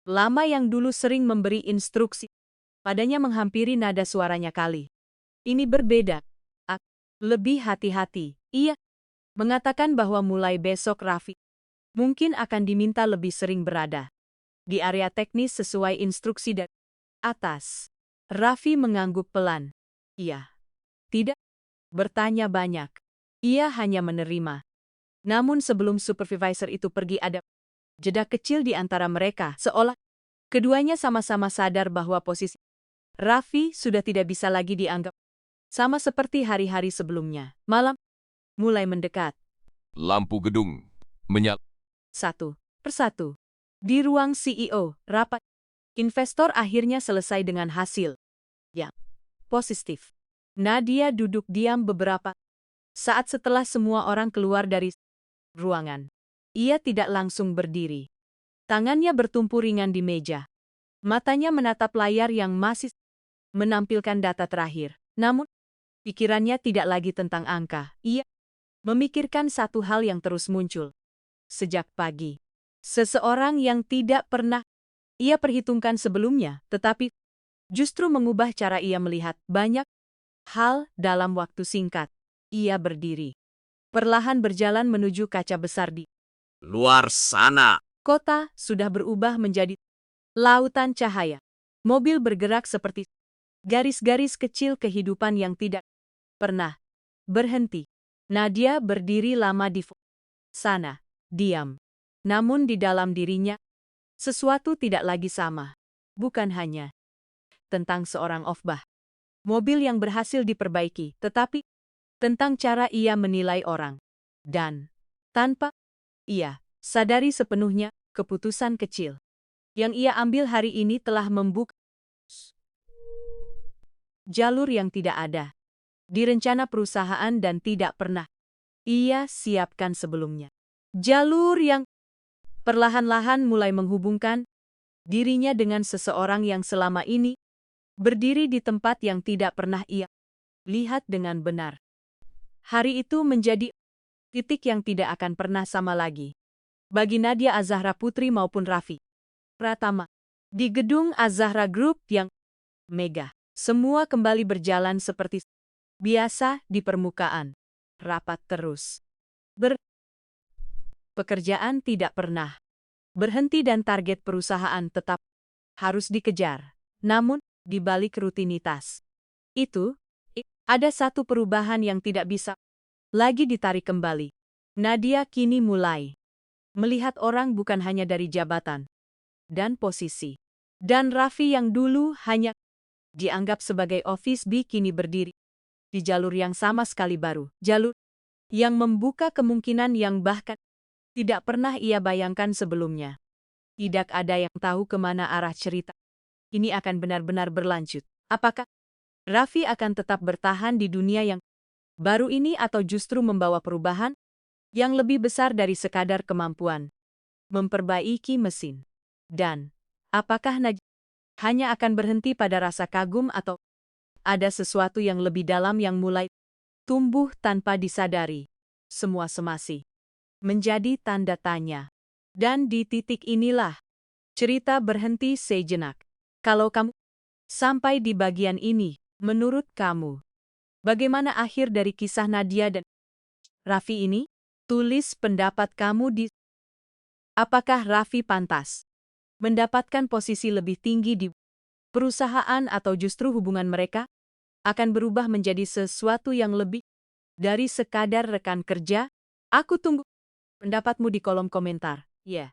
lama yang dulu sering memberi instruksi padanya menghampiri nada suaranya kali ini berbeda. Lebih hati-hati. Ia mengatakan bahwa mulai besok Raffi mungkin akan diminta lebih sering berada di area teknis sesuai instruksi dari atas. Raffi mengangguk pelan. Ia tidak bertanya banyak. Ia hanya menerima. Namun sebelum supervisor itu pergi ada jeda kecil di antara mereka, seolah keduanya sama-sama sadar bahwa posisi Raffi sudah tidak bisa lagi dianggap sama seperti hari-hari sebelumnya. Malam mulai mendekat. Lampu gedung menyala. Satu persatu. Di ruang CEO, rapat investor akhirnya selesai dengan hasil yang positif. Nadia duduk diam beberapa saat setelah semua orang keluar dari ruangan. Ia tidak langsung berdiri. Tangannya bertumpu ringan di meja. Matanya menatap layar yang masih menampilkan data terakhir. Namun, pikirannya tidak lagi tentang angka. Ia memikirkan satu hal yang terus muncul sejak pagi. Seseorang yang tidak pernah ia perhitungkan sebelumnya, tetapi justru mengubah cara ia melihat banyak hal dalam waktu singkat. Ia berdiri, perlahan berjalan menuju kaca besar di Luar sana. kota sudah berubah menjadi lautan cahaya. Mobil bergerak seperti garis-garis kecil kehidupan yang tidak pernah berhenti. Nadia berdiri lama di sana, diam. Namun di dalam dirinya, sesuatu tidak lagi sama. Bukan hanya tentang seorang Ofbah, mobil yang berhasil diperbaiki, tetapi tentang cara ia menilai orang. Dan tanpa ia sadari sepenuhnya, keputusan kecil yang ia ambil hari ini telah membuka jalur yang tidak ada di rencana perusahaan dan tidak pernah ia siapkan sebelumnya. Jalur yang perlahan-lahan mulai menghubungkan dirinya dengan seseorang yang selama ini berdiri di tempat yang tidak pernah ia lihat dengan benar. Hari itu menjadi titik yang tidak akan pernah sama lagi bagi Nadia Az-Zahra Putri maupun Raffi Pratama. Di gedung Az-Zahra Group yang megah, semua kembali berjalan seperti biasa di permukaan. Rapat terus. Pekerjaan tidak pernah berhenti dan target perusahaan tetap harus dikejar. Namun, di balik rutinitas itu, ada satu perubahan yang tidak bisa lagi ditarik kembali. Nadia kini mulai melihat orang bukan hanya dari jabatan dan posisi. Dan Raffi yang dulu hanya dianggap sebagai office boy kini berdiri di jalur yang sama sekali baru. Jalur yang membuka kemungkinan yang bahkan tidak pernah ia bayangkan sebelumnya. Tidak ada yang tahu kemana arah cerita ini akan benar-benar berlanjut. Apakah Raffi akan tetap bertahan di dunia yang baru ini atau justru membawa perubahan yang lebih besar dari sekadar kemampuan memperbaiki mesin? Dan apakah Nadia hanya akan berhenti pada rasa kagum atau ada sesuatu yang lebih dalam yang mulai tumbuh tanpa disadari? Semua semasi menjadi tanda tanya. Dan di titik inilah, cerita berhenti sejenak. Kalau kamu sampai di bagian ini, menurut kamu, bagaimana akhir dari kisah Nadia dan Raffi ini? Tulis pendapat kamu di. Apakah Raffi pantas mendapatkan posisi lebih tinggi di perusahaan atau justru hubungan mereka akan berubah menjadi sesuatu yang lebih dari sekadar rekan kerja? Aku tunggu pendapatmu di kolom komentar. Ya.